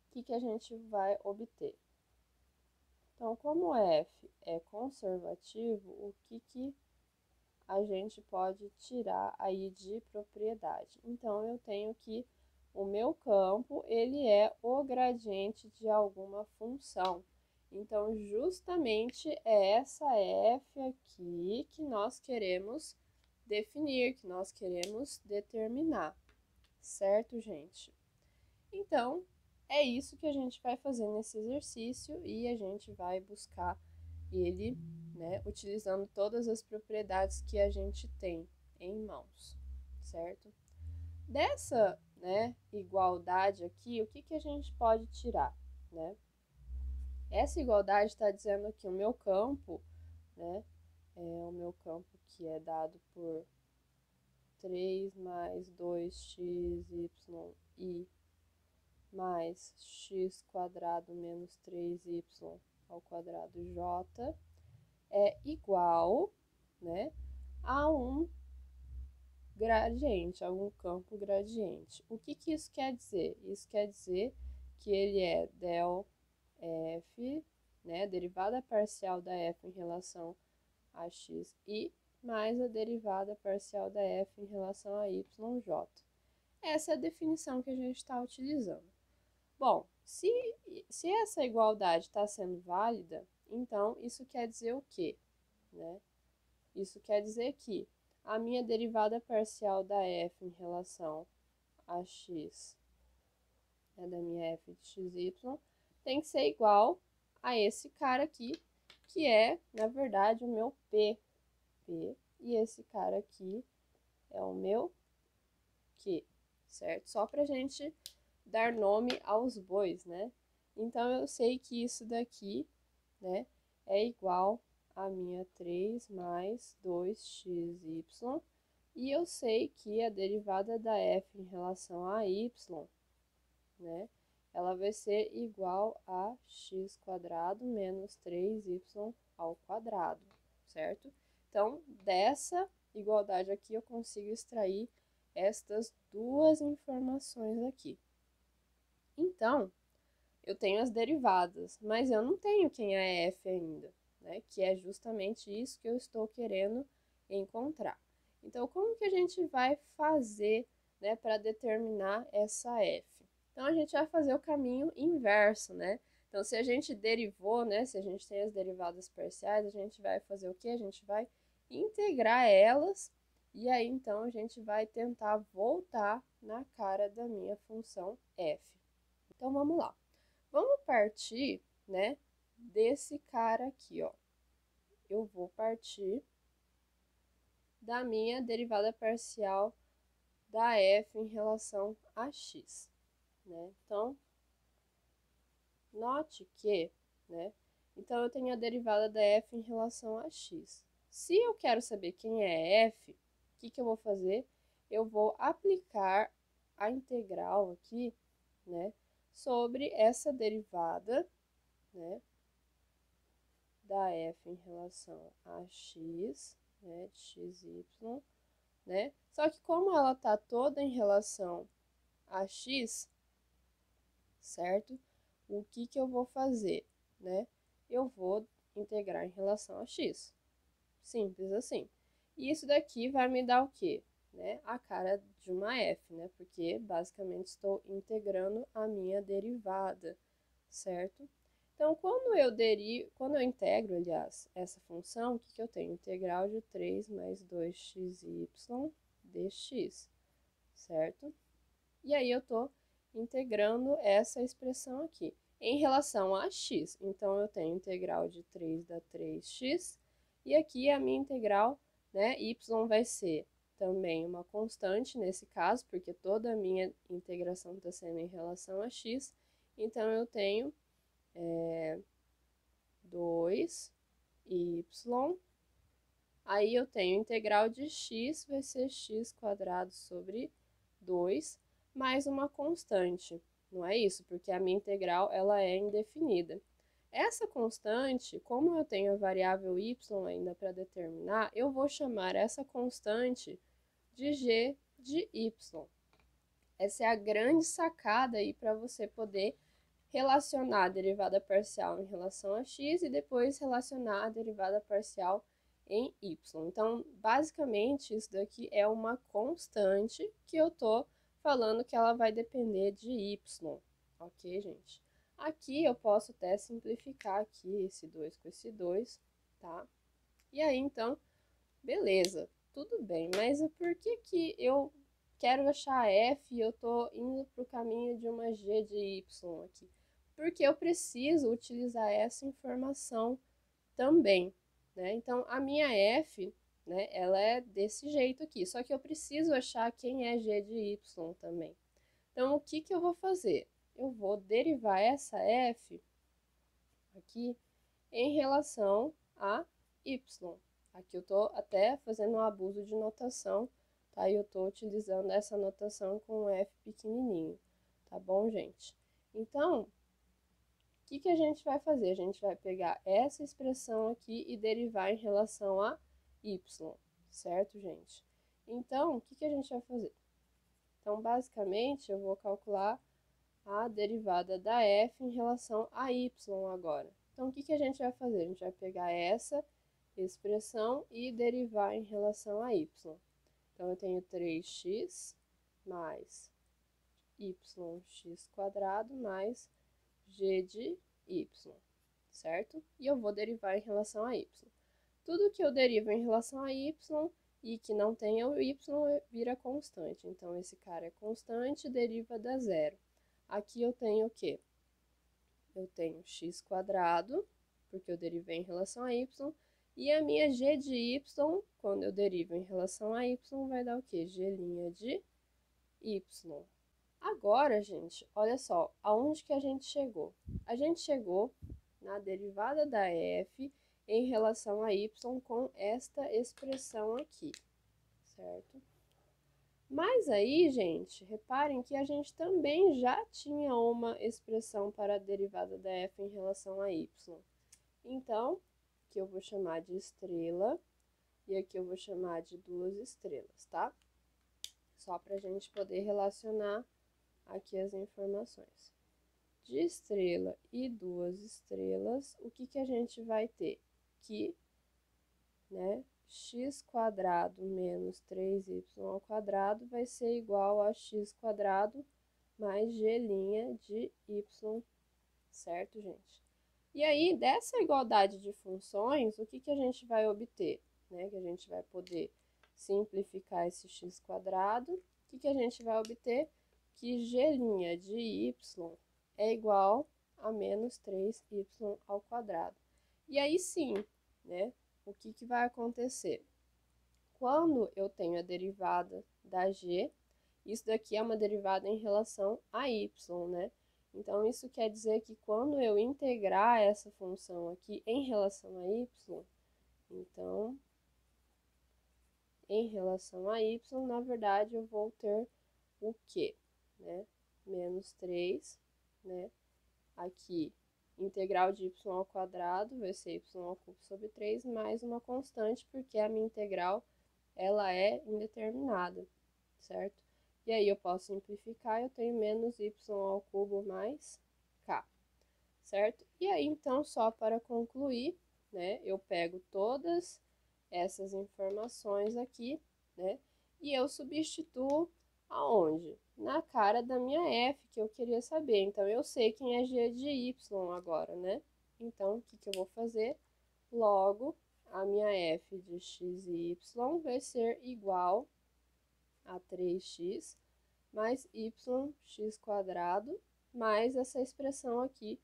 o que a gente vai obter? Então, como f é conservativo, o que a gente pode tirar aí de propriedade? Então, eu tenho que o meu campo, ele é o gradiente de alguma função. Então, justamente é essa f aqui que nós queremos definir, que nós queremos determinar. certo, gente? Então, é isso que a gente vai fazer nesse exercício e a gente vai buscar ele, né, utilizando todas as propriedades que a gente tem em mãos, certo? Dessa, né, igualdade aqui, o que a gente pode tirar, né? Essa igualdade está dizendo que o meu campo, né, é o meu campo que é dado por 3 mais 2x, y, i mais x quadrado menos 3y ao quadrado j é igual, né, a um gradiente, a um campo gradiente. O que isso quer dizer? Isso quer dizer que ele é del f, né, derivada parcial da f em relação a x i, mais a derivada parcial da f em relação a yj. Essa é a definição que a gente está utilizando. Bom, se essa igualdade está sendo válida, então isso quer dizer o quê? Né? Isso quer dizer que a minha derivada parcial da f em relação a x, né, da minha f de xy, tem que ser igual a esse cara aqui, que é, na verdade, o meu p. E esse cara aqui é o meu q, certo? Só para a gente dar nome aos bois, né? Então, eu sei que isso daqui, né, é igual a minha 3 mais 2xy, e eu sei que a derivada da f em relação a y, né, ela vai ser igual a x quadrado menos 3y ao quadrado, certo? Então, dessa igualdade aqui, eu consigo extrair estas duas informações aqui. Então, eu tenho as derivadas, mas eu não tenho quem é f ainda, né? Que é justamente isso que eu estou querendo encontrar. Então, como que a gente vai fazer, né, para determinar essa f? Então, a gente vai fazer o caminho inverso, né? Então, se a gente derivou, né, se a gente tem as derivadas parciais, a gente vai fazer o quê? A gente vai integrar elas e aí, então, a gente vai tentar voltar na cara da minha função f. Então, vamos lá. Vamos partir, né, desse cara aqui, ó. Eu vou partir da minha derivada parcial da f em relação a x, né? Então, note que, né, então eu tenho a derivada da f em relação a x. Se eu quero saber quem é f, o que eu vou fazer? Eu vou aplicar a integral aqui, né, sobre essa derivada, né, da f em relação a x, né, de xy, né? Só que como ela tá toda em relação a x, certo? O que eu vou fazer, né? Eu vou integrar em relação a x. Simples assim. E isso daqui vai me dar o quê? Né? A cara de uma f, né? Porque basicamente estou integrando a minha derivada, certo? Então, quando eu integro, aliás, essa função, o que eu tenho? Integral de 3 mais 2xy dx, certo? E aí, eu estou integrando essa expressão aqui. Em relação a x, então, eu tenho integral de 3 dá 3x, e aqui a minha integral, né, y vai ser também uma constante nesse caso, porque toda a minha integração está sendo em relação a x, então, eu tenho 2y, aí eu tenho integral de x, vai ser x quadrado sobre 2, mais uma constante, não é isso? Porque a minha integral, ela é indefinida. Essa constante, como eu tenho a variável y ainda para determinar, eu vou chamar essa constante de g de y. Essa é a grande sacada aí para você poder relacionar a derivada parcial em relação a x e depois relacionar a derivada parcial em y. Então, basicamente, isso daqui é uma constante que eu tô falando que ela vai depender de y, ok, gente? Aqui eu posso até simplificar aqui esse 2 com esse 2, tá? E aí, então, beleza, tudo bem, mas por que eu quero achar f e eu estou indo para o caminho de uma g de y aqui? Porque eu preciso utilizar essa informação também, né? Então, a minha f, né, ela é desse jeito aqui, só que eu preciso achar quem é g de y também. Então, o que eu vou fazer? Eu vou derivar essa f aqui em relação a y. Aqui eu estou até fazendo um abuso de notação, tá? E eu estou utilizando essa notação com f pequenininho, tá bom, gente? Então, o que a gente vai fazer? A gente vai pegar essa expressão aqui e derivar em relação a y, certo, gente? Então, o que a gente vai fazer? Então, basicamente, eu vou calcular a derivada da f em relação a y agora. Então, o que a gente vai fazer? A gente vai pegar essa expressão e derivar em relação a y. Então, eu tenho 3x mais yx² mais g de y, certo? E eu vou derivar em relação a y. Tudo que eu derivo em relação a y e que não tenha o y vira constante. Então, esse cara é constante, deriva da zero. Aqui eu tenho o quê? Eu tenho x², porque eu derivei em relação a y, e a minha g de y, quando eu derivo em relação a y, vai dar o quê? G' de y. Agora, gente, olha só, aonde que a gente chegou? A gente chegou na derivada da f em relação a y com esta expressão aqui, certo? Mas aí, gente, reparem que a gente também já tinha uma expressão para a derivada da f em relação a y. Então, aqui eu vou chamar de estrela e aqui eu vou chamar de 2 estrelas, tá? Só para a gente poder relacionar aqui as informações. De estrela e 2 estrelas, o que a gente vai ter? Que, né, x² menos 3y² vai ser igual a x² mais g' de y, certo, gente? E aí, dessa igualdade de funções, o que a gente vai obter? Né? Que a gente vai poder simplificar esse x². O que a gente vai obter? Que g' de y é igual a menos 3y². E aí sim, né? O que vai acontecer? Quando eu tenho a derivada da g, isso daqui é uma derivada em relação a y, né? Então, isso quer dizer que quando eu integrar essa função aqui em relação a y, então, em relação a y, na verdade, eu vou ter o quê? Né? Menos 3, né? Aqui, integral de y² vai ser y³ 3 mais uma constante, porque a minha integral ela é indeterminada, certo? E aí eu posso simplificar, eu tenho menos y³ mais k, certo? E aí, então, só para concluir, né, eu pego todas essas informações aqui, né, e eu substituo aonde? Na cara da minha f, que eu queria saber. Então, eu sei quem é g de y agora, né? Então, o que eu vou fazer? Logo, a minha f de x e y vai ser igual a 3x mais yx² mais essa expressão aqui,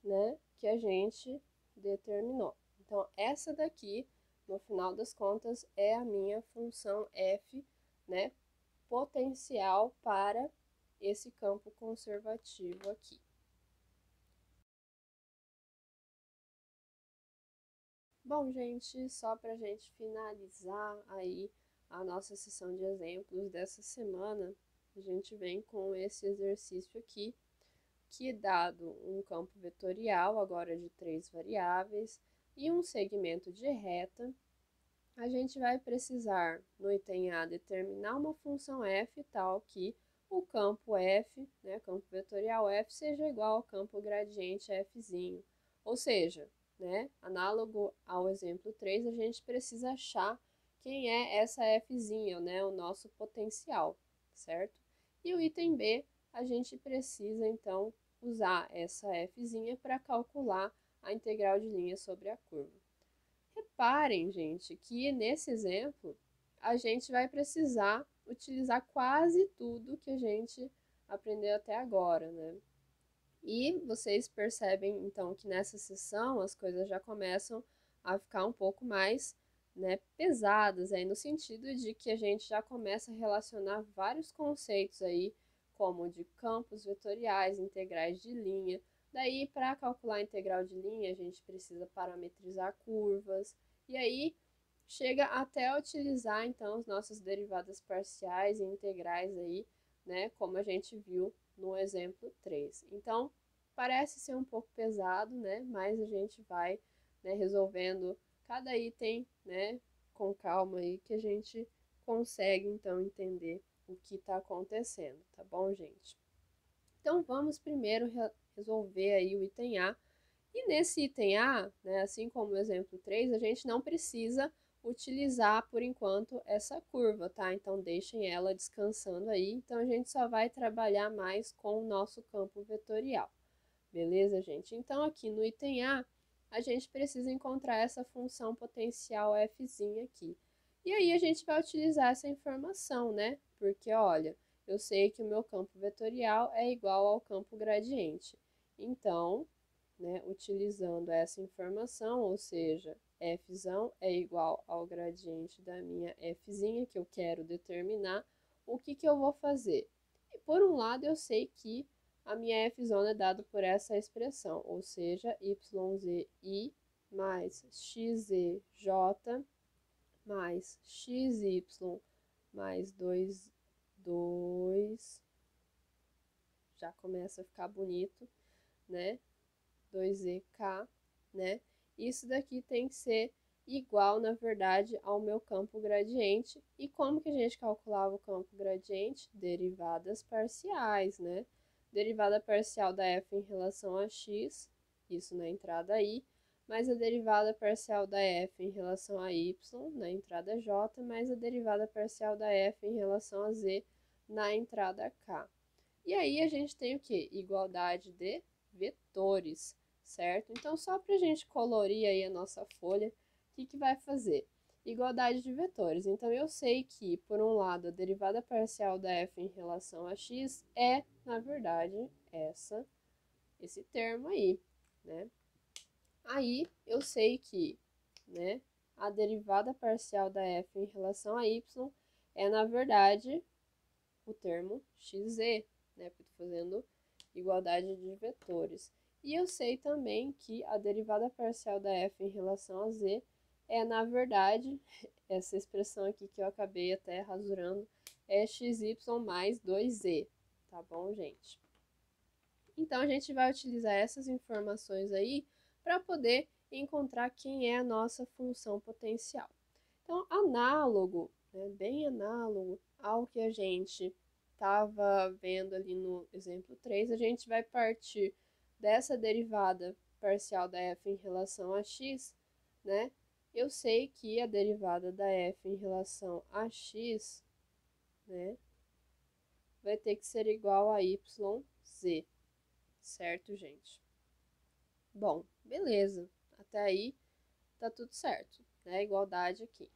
né, que a gente determinou. Então, essa daqui, no final das contas, é a minha função f, né, potencial para esse campo conservativo aqui. Bom, gente, só para a gente finalizar aí a nossa sessão de exemplos dessa semana, a gente vem com esse exercício aqui, que dado um campo vetorial, agora de 3 variáveis, e um segmento de reta, a gente vai precisar, no item A, determinar uma função f tal que o campo f, né, campo vetorial f, seja igual ao campo gradiente fzinho. Ou seja, né, análogo ao exemplo 3, a gente precisa achar quem é essa fzinha, né, o nosso potencial, certo? E o item B, a gente precisa, então, usar essa fzinha para calcular a integral de linha sobre a curva. Reparem, gente, que nesse exemplo a gente vai precisar utilizar quase tudo que a gente aprendeu até agora, né? E vocês percebem, então, que nessa sessão as coisas já começam a ficar um pouco mais, né, pesadas, aí, no sentido de que a gente já começa a relacionar vários conceitos aí, como de campos vetoriais, integrais de linha. Daí, para calcular a integral de linha, a gente precisa parametrizar curvas, e aí chega até utilizar, então, as nossas derivadas parciais e integrais aí, né, como a gente viu no exemplo 3. Então, parece ser um pouco pesado, né, mas a gente vai, né, resolvendo cada item, né, com calma aí, que a gente consegue, então, entender o que está acontecendo, tá bom, gente? Então, vamos primeiro resolver aí o item A. E nesse item A, né, assim como o exemplo 3, a gente não precisa utilizar, por enquanto, essa curva, tá? Então, deixem ela descansando aí. Então, a gente só vai trabalhar mais com o nosso campo vetorial. Beleza, gente? Então, aqui no item A, a gente precisa encontrar essa função potencial fzinha aqui. E aí, a gente vai utilizar essa informação, né? Porque, olha, eu sei que o meu campo vetorial é igual ao campo gradiente. Então, né, utilizando essa informação, ou seja, f é igual ao gradiente da minha fzinha, que eu quero determinar, o que eu vou fazer? E por um lado, eu sei que a minha f é dada por essa expressão, ou seja, yzi mais xzj mais xy mais 2, já começa a ficar bonito, né? 2ek, né? Isso daqui tem que ser igual, na verdade, ao meu campo gradiente. E como que a gente calculava o campo gradiente? Derivadas parciais, né? Derivada parcial da f em relação a x, isso na entrada i, mais a derivada parcial da f em relação a y, na entrada j, mais a derivada parcial da f em relação a z, na entrada k. E aí a gente tem o que? Igualdade de vetores, certo? Então, só para a gente colorir aí a nossa folha, o que vai fazer? Igualdade de vetores. Então, eu sei que, por um lado, a derivada parcial da f em relação a x é, na verdade, esse termo aí, né? Aí, eu sei que, né, a derivada parcial da f em relação a y é, na verdade, o termo xz, né? Porque estou fazendo igualdade de vetores. E eu sei também que a derivada parcial da f em relação a z é, na verdade, essa expressão aqui que eu acabei até rasurando, é xy mais 2z, tá bom, gente? Então, a gente vai utilizar essas informações aí para poder encontrar quem é a nossa função potencial. Então, análogo, né, bem análogo ao que a gente estava vendo ali no exemplo 3, a gente vai partir dessa derivada parcial da f em relação a x, né? Eu sei que a derivada da f em relação a x, né, vai ter que ser igual a yz, certo, gente? Bom, beleza. Até aí tá tudo certo, né? Igualdade aqui.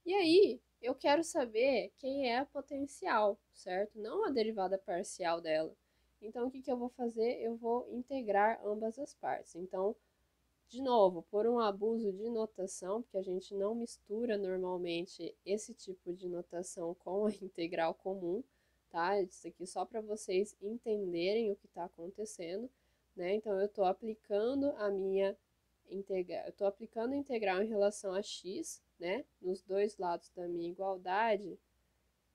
E aí, eu quero saber quem é a potencial, certo? Não a derivada parcial dela. Então, o que eu vou fazer? Eu vou integrar ambas as partes. Então, de novo, por um abuso de notação, porque a gente não mistura normalmente esse tipo de notação com a integral comum, tá? Isso aqui só para vocês entenderem o que está acontecendo, né? Então, eu estou aplicando a minha integral, eu estou aplicando a integral em relação a x, né? Nos dois lados da minha igualdade,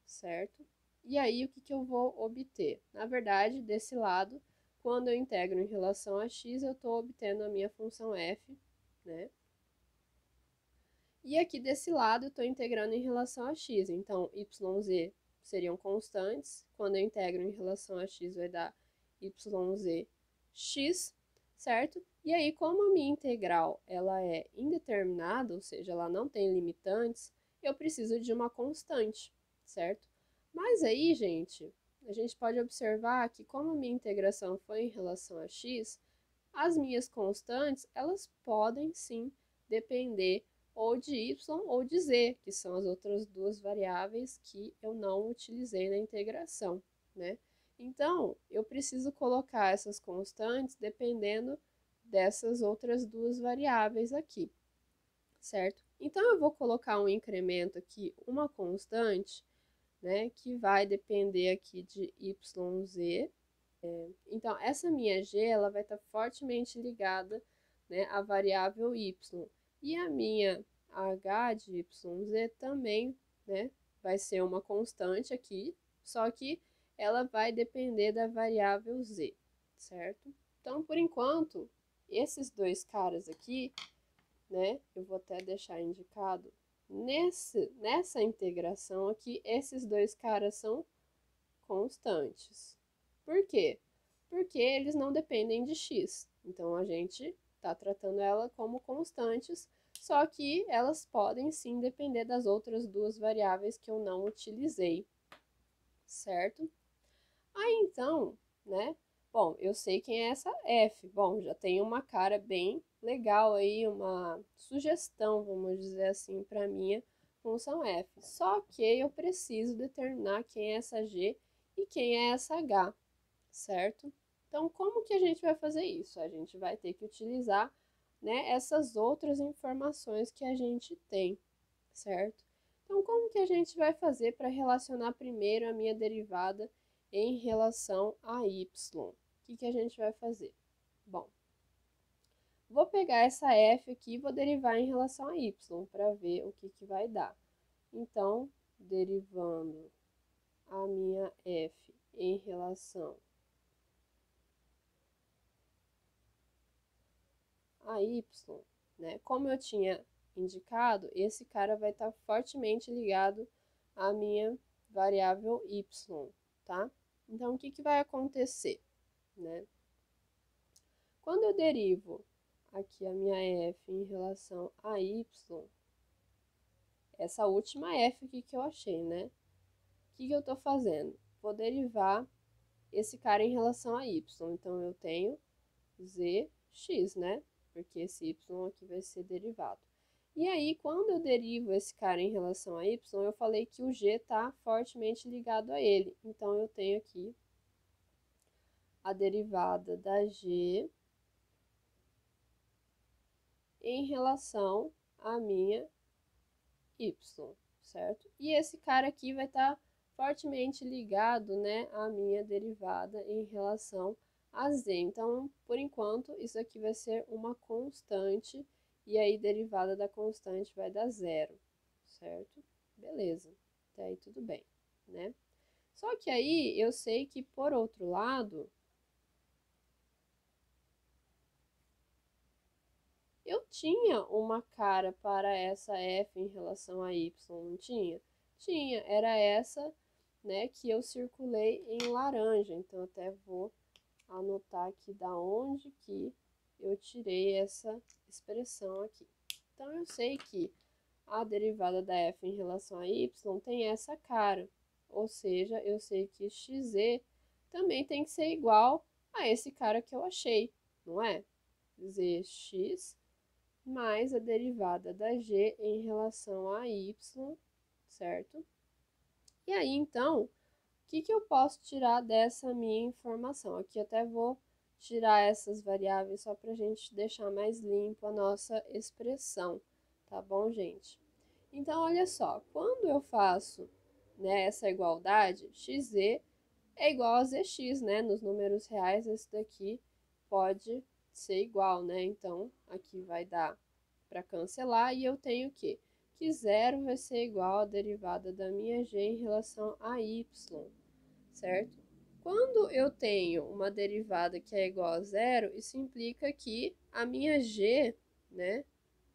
certo? E aí, o que eu vou obter? Na verdade, desse lado, quando eu integro em relação a x, eu estou obtendo a minha função f, né? E aqui desse lado, eu estou integrando em relação a x. Então, yz seriam constantes. Quando eu integro em relação a x, vai dar yz x, certo? E aí, como a minha integral ela é indeterminada, ou seja, ela não tem limitantes, eu preciso de uma constante, certo? Mas aí, gente, a gente pode observar que como a minha integração foi em relação a x, as minhas constantes, elas podem sim depender ou de y ou de z, que são as outras duas variáveis que eu não utilizei na integração, né? Então, eu preciso colocar essas constantes dependendo dessas outras duas variáveis aqui, certo? Então, eu vou colocar um incremento aqui, uma constante, né, que vai depender aqui de yz. Então, essa minha g, ela vai estar fortemente ligada, né, à variável y. E a minha h de yz também, né, vai ser uma constante aqui, só que ela vai depender da variável z, certo? Então, por enquanto, esses dois caras aqui, né, eu vou até deixar indicado, nessa integração aqui, esses dois caras são constantes. Por quê? Porque eles não dependem de x. Então, a gente está tratando ela como constantes, só que elas podem sim depender das outras duas variáveis que eu não utilizei, certo? Aí, então, né? Bom, eu sei quem é essa f. Bom, já tem uma cara bem legal aí, uma sugestão, vamos dizer assim, para minha função f. Só que eu preciso determinar quem é essa g e quem é essa h, certo? Então, como que a gente vai fazer isso? A gente vai ter que utilizar, né, essas outras informações que a gente tem, certo? Então, como que a gente vai fazer para relacionar primeiro a minha derivada em relação a y? O que a gente vai fazer? Bom, vou pegar essa f aqui e vou derivar em relação a y para ver o que vai dar. Então, derivando a minha f em relação a y, né? Como eu tinha indicado, esse cara vai estar fortemente ligado à minha variável y, tá? Então, o que vai acontecer, né? Quando eu derivo aqui a minha f em relação a y, essa última f aqui que eu achei, né? O que eu estou fazendo? Vou derivar esse cara em relação a y. Então, eu tenho zx, né? Porque esse y aqui vai ser derivado. E aí, quando eu derivo esse cara em relação a y, eu falei que o g está fortemente ligado a ele. Então, eu tenho aqui a derivada da g em relação à minha y, certo? E esse cara aqui vai estar fortemente ligado, né, à minha derivada em relação a z. Então, por enquanto, isso aqui vai ser uma constante, e aí derivada da constante vai dar zero, certo? Beleza, até aí tudo bem, né? Só que aí eu sei que, por outro lado, eu tinha uma cara para essa f em relação a y, não tinha? Tinha, era essa, né, que eu circulei em laranja. Então, até vou anotar aqui da onde que eu tirei essa expressão aqui. Então, eu sei que a derivada da f em relação a y tem essa cara, ou seja, eu sei que xz também tem que ser igual a esse cara que eu achei, não é? Zx mais a derivada da g em relação a y, certo? E aí, então, o que eu posso tirar dessa minha informação? Aqui até vou tirar essas variáveis só para a gente deixar mais limpo a nossa expressão, tá bom, gente? Então, olha só, quando eu faço, né, essa igualdade, xz é igual a zx, né? Nos números reais, esse daqui pode ser igual, né? Então, aqui vai dar para cancelar, e eu tenho que zero vai ser igual à derivada da minha g em relação a y, certo? Quando eu tenho uma derivada que é igual a zero, isso implica que a minha g, né,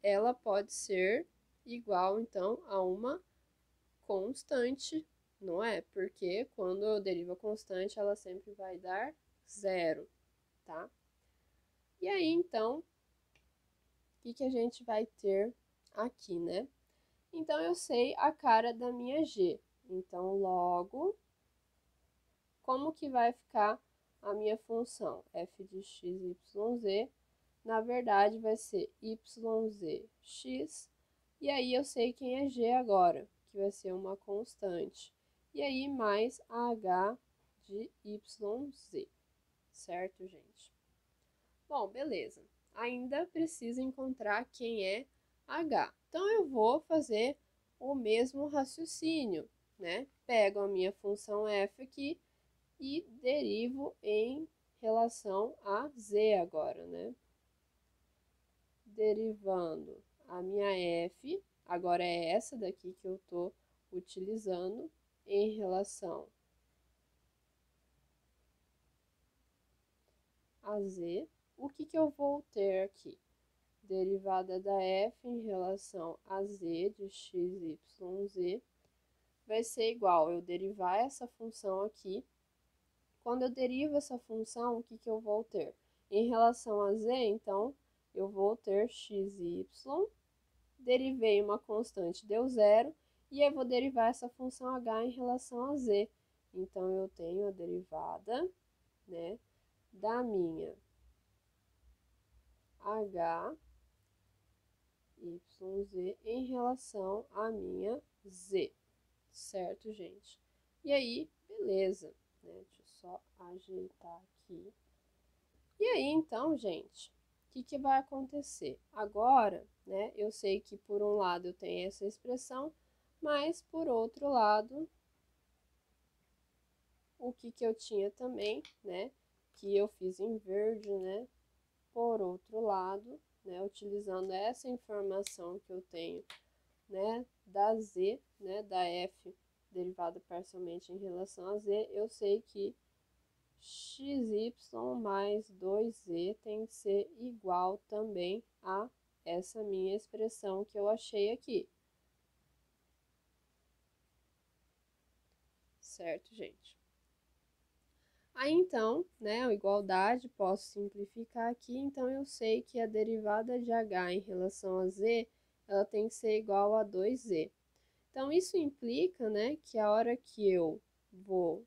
ela pode ser igual, então, a uma constante, não é? Porque quando eu derivo a constante, ela sempre vai dar zero, tá? E aí, então, o que a gente vai ter aqui, né? Então, eu sei a cara da minha g. Então, logo, como que vai ficar a minha função? F de x, y, z, na verdade, vai ser yzx E aí eu sei quem é G agora, que vai ser uma constante. E aí mais H de YZ, certo, gente? Bom, beleza. Ainda preciso encontrar quem é H. Então eu vou fazer o mesmo raciocínio, né? Pego a minha função f aqui e derivo em relação a z agora, né? Derivando a minha f, agora é essa daqui que eu estou utilizando, em relação a z, o que eu vou ter aqui? Derivada da f em relação a z de x, y, z vai ser igual eu derivar essa função aqui. Quando eu derivo essa função, o que eu vou ter? Em relação a z, então, eu vou ter x e y, derivei uma constante, deu zero, e eu vou derivar essa função h em relação a z. Então, eu tenho a derivada, né, da minha h, y, z em relação à minha z, certo, gente? E aí, beleza, né? Deixa eu só ajeitar aqui. E aí, então, gente, o que vai acontecer? Agora, né, eu sei que por um lado eu tenho essa expressão, mas por outro lado, o que eu tinha também, né, que eu fiz em verde, né, por outro lado, né, utilizando essa informação que eu tenho, né, da z, né, da f derivada parcialmente em relação a z, eu sei que xy mais 2z tem que ser igual também a essa minha expressão que eu achei aqui. Certo, gente? Aí, então, né, a igualdade, posso simplificar aqui, então eu sei que a derivada de h em relação a z, ela tem que ser igual a 2z. Então, isso implica, né, que a hora que eu vou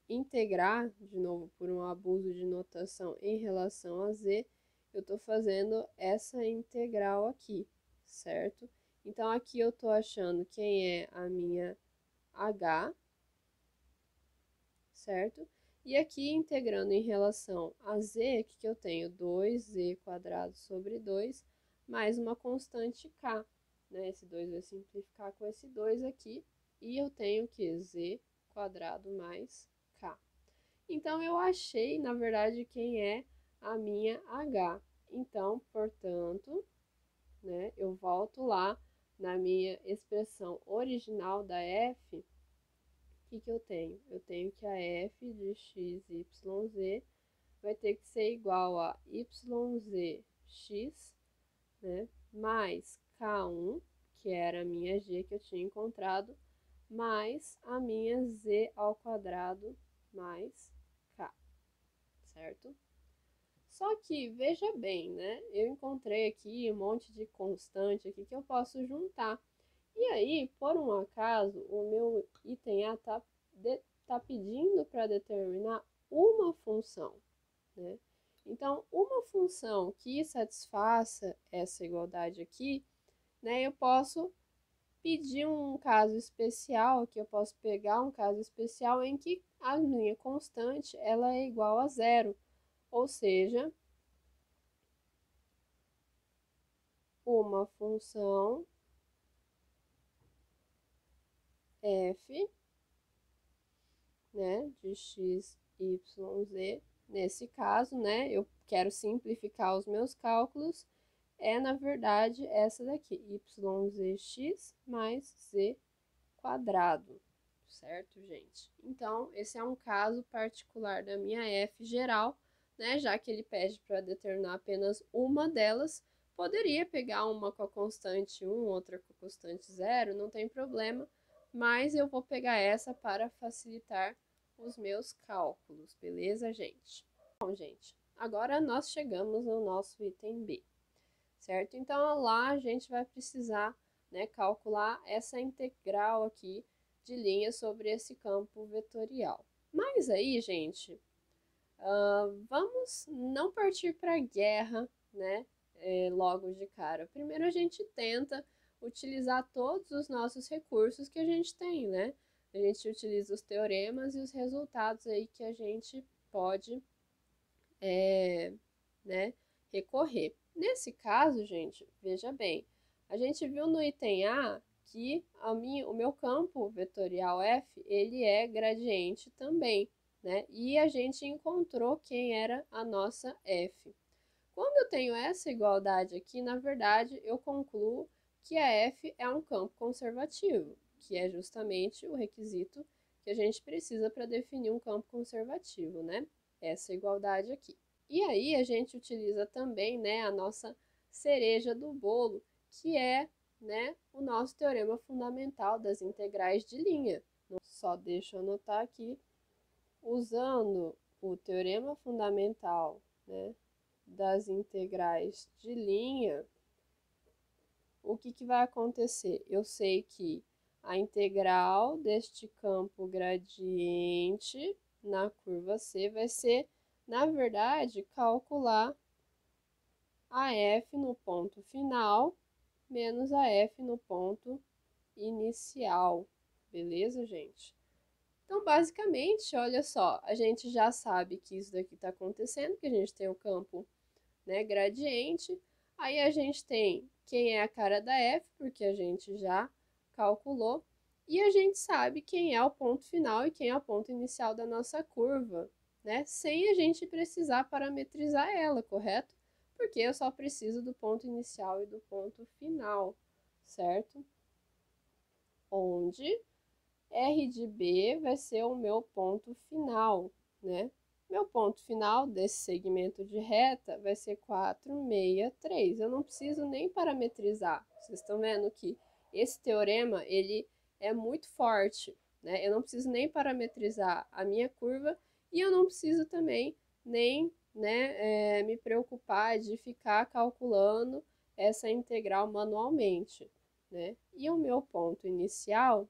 integrar, de novo, por um abuso de notação em relação a z, eu estou fazendo essa integral aqui, certo? Então, aqui eu estou achando quem é a minha h, certo? E aqui, integrando em relação a z, que eu tenho? 2z quadrado sobre 2, mais uma constante k, né? Esse 2 vai simplificar com esse 2 aqui, e eu tenho que z quadrado mais k. Então, eu achei, na verdade, quem é a minha H. Então, portanto, né, eu volto lá na minha expressão original da f, o que eu tenho? Eu tenho que a f de x, y, z vai ter que ser igual a yzx, né, mais k1, que era a minha g que eu tinha encontrado, mais a minha z ao quadrado mais k, certo? Só que, veja bem, né? Eu encontrei aqui um monte de constante aqui que eu posso juntar. E aí, por um acaso, o meu item A tá pedindo para determinar uma função, né? Então, uma função que satisfaça essa igualdade aqui, né? Eu posso pedir um caso especial, que eu posso pegar um caso especial em que a minha constante ela é igual a zero. Ou seja, uma função f, né, de x, y, z. Nesse caso, né, eu quero simplificar os meus cálculos, é na verdade essa daqui, yzx mais z quadrado, certo, gente? Então, esse é um caso particular da minha f geral, né, já que ele pede para determinar apenas uma delas, poderia pegar uma com a constante 1, outra com a constante 0, não tem problema, mas eu vou pegar essa para facilitar os meus cálculos, beleza, gente? Bom, gente, agora nós chegamos no nosso item B, certo? Então, lá a gente vai precisar, né, calcular essa integral aqui de linha sobre esse campo vetorial. Mas aí, gente, vamos não partir para a guerra, né, logo de cara. Primeiro a gente tenta utilizar todos os nossos recursos que a gente tem, né? A gente utiliza os teoremas e os resultados aí que a gente pode, né, recorrer. Nesse caso, gente, veja bem, a gente viu no item A que o meu campo vetorial f, ele é gradiente também, né? E a gente encontrou quem era a nossa f. Quando eu tenho essa igualdade aqui, na verdade, eu concluo que a f é um campo conservativo, que é justamente o requisito que a gente precisa para definir um campo conservativo, né? Essa igualdade aqui. E aí a gente utiliza também, né, a nossa cereja do bolo, que é, né, o nosso teorema fundamental das integrais de linha. Só deixa eu anotar aqui, usando o teorema fundamental, né, das integrais de linha, o que vai acontecer? Eu sei que a integral deste campo gradiente na curva C vai ser, na verdade, calcular a f no ponto final menos a f no ponto inicial. Beleza, gente? Então, basicamente, olha só, a gente já sabe que isso daqui está acontecendo, que a gente tem o campo, né, gradiente. Aí a gente tem quem é a cara da f, porque a gente já calculou. E a gente sabe quem é o ponto final e quem é o ponto inicial da nossa curva, né? Sem a gente precisar parametrizar ela, correto? Porque eu só preciso do ponto inicial e do ponto final, certo? Onde R de B vai ser o meu ponto final, né? Meu ponto final desse segmento de reta vai ser 463. Eu não preciso nem parametrizar. Vocês estão vendo que esse teorema, ele é muito forte, né? Eu não preciso nem parametrizar a minha curva e eu não preciso também nem, né, me preocupar de ficar calculando essa integral manualmente, né? E o meu ponto inicial,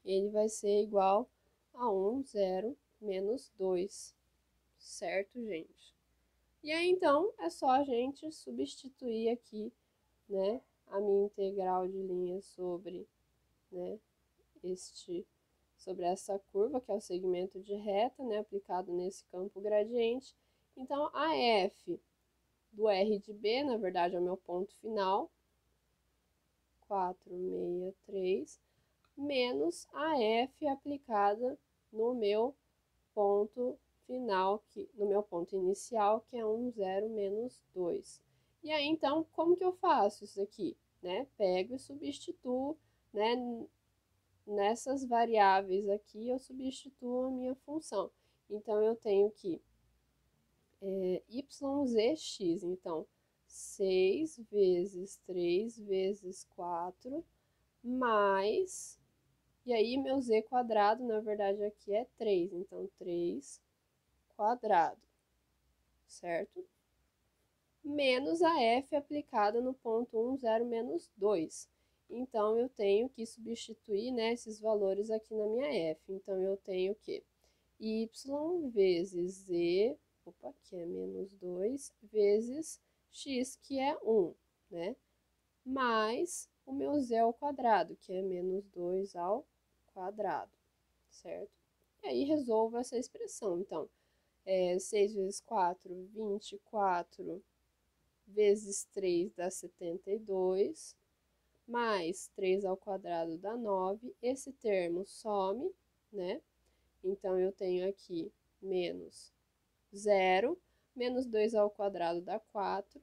ele vai ser igual a 1, 0, menos 2, certo, gente? E aí, então, é só a gente substituir aqui, né, a minha integral de linha sobre, né, sobre essa curva, que é o segmento de reta, né, aplicado nesse campo gradiente. Então, a f do R de B, na verdade, é o meu ponto final, 463, menos a f aplicada no meu ponto final, no meu ponto inicial, que é 1, 0, menos 2. E aí, então, como que eu faço isso aqui? Né? Pego e substituo, né? Nessas variáveis aqui, eu substituo a minha função. Então, eu tenho que yzx, então, 6 vezes 3 vezes 4, mais... E aí, meu z quadrado, na verdade, aqui é 3. Então, 3 quadrado, certo? Menos a f aplicada no ponto 1, 0, menos 2. Então, eu tenho que substituir, né, esses valores aqui na minha f. Então, eu tenho que y vezes z, opa, que é menos 2, vezes x, que é 1, né? Mais o meu z ao quadrado, que é menos 2 ao quadrado, certo? E aí resolvo essa expressão. Então, 6 vezes 4, 24, vezes 3 dá 72, mais 3 ao quadrado dá 9. Esse termo some, né? Então, eu tenho aqui menos 0, menos 2 ao quadrado dá 4.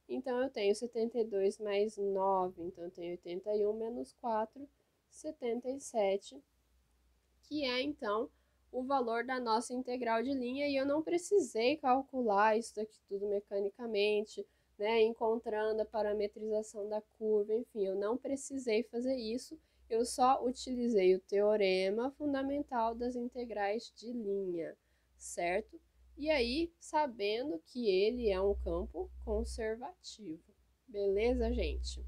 Então, eu tenho 72 mais 9, então eu tenho 81 menos 4, 77, que é, então, o valor da nossa integral de linha, e eu não precisei calcular isso daqui tudo mecanicamente, né, encontrando a parametrização da curva, enfim, eu não precisei fazer isso, eu só utilizei o teorema fundamental das integrais de linha, certo? E aí, sabendo que ele é um campo conservativo. Beleza, gente?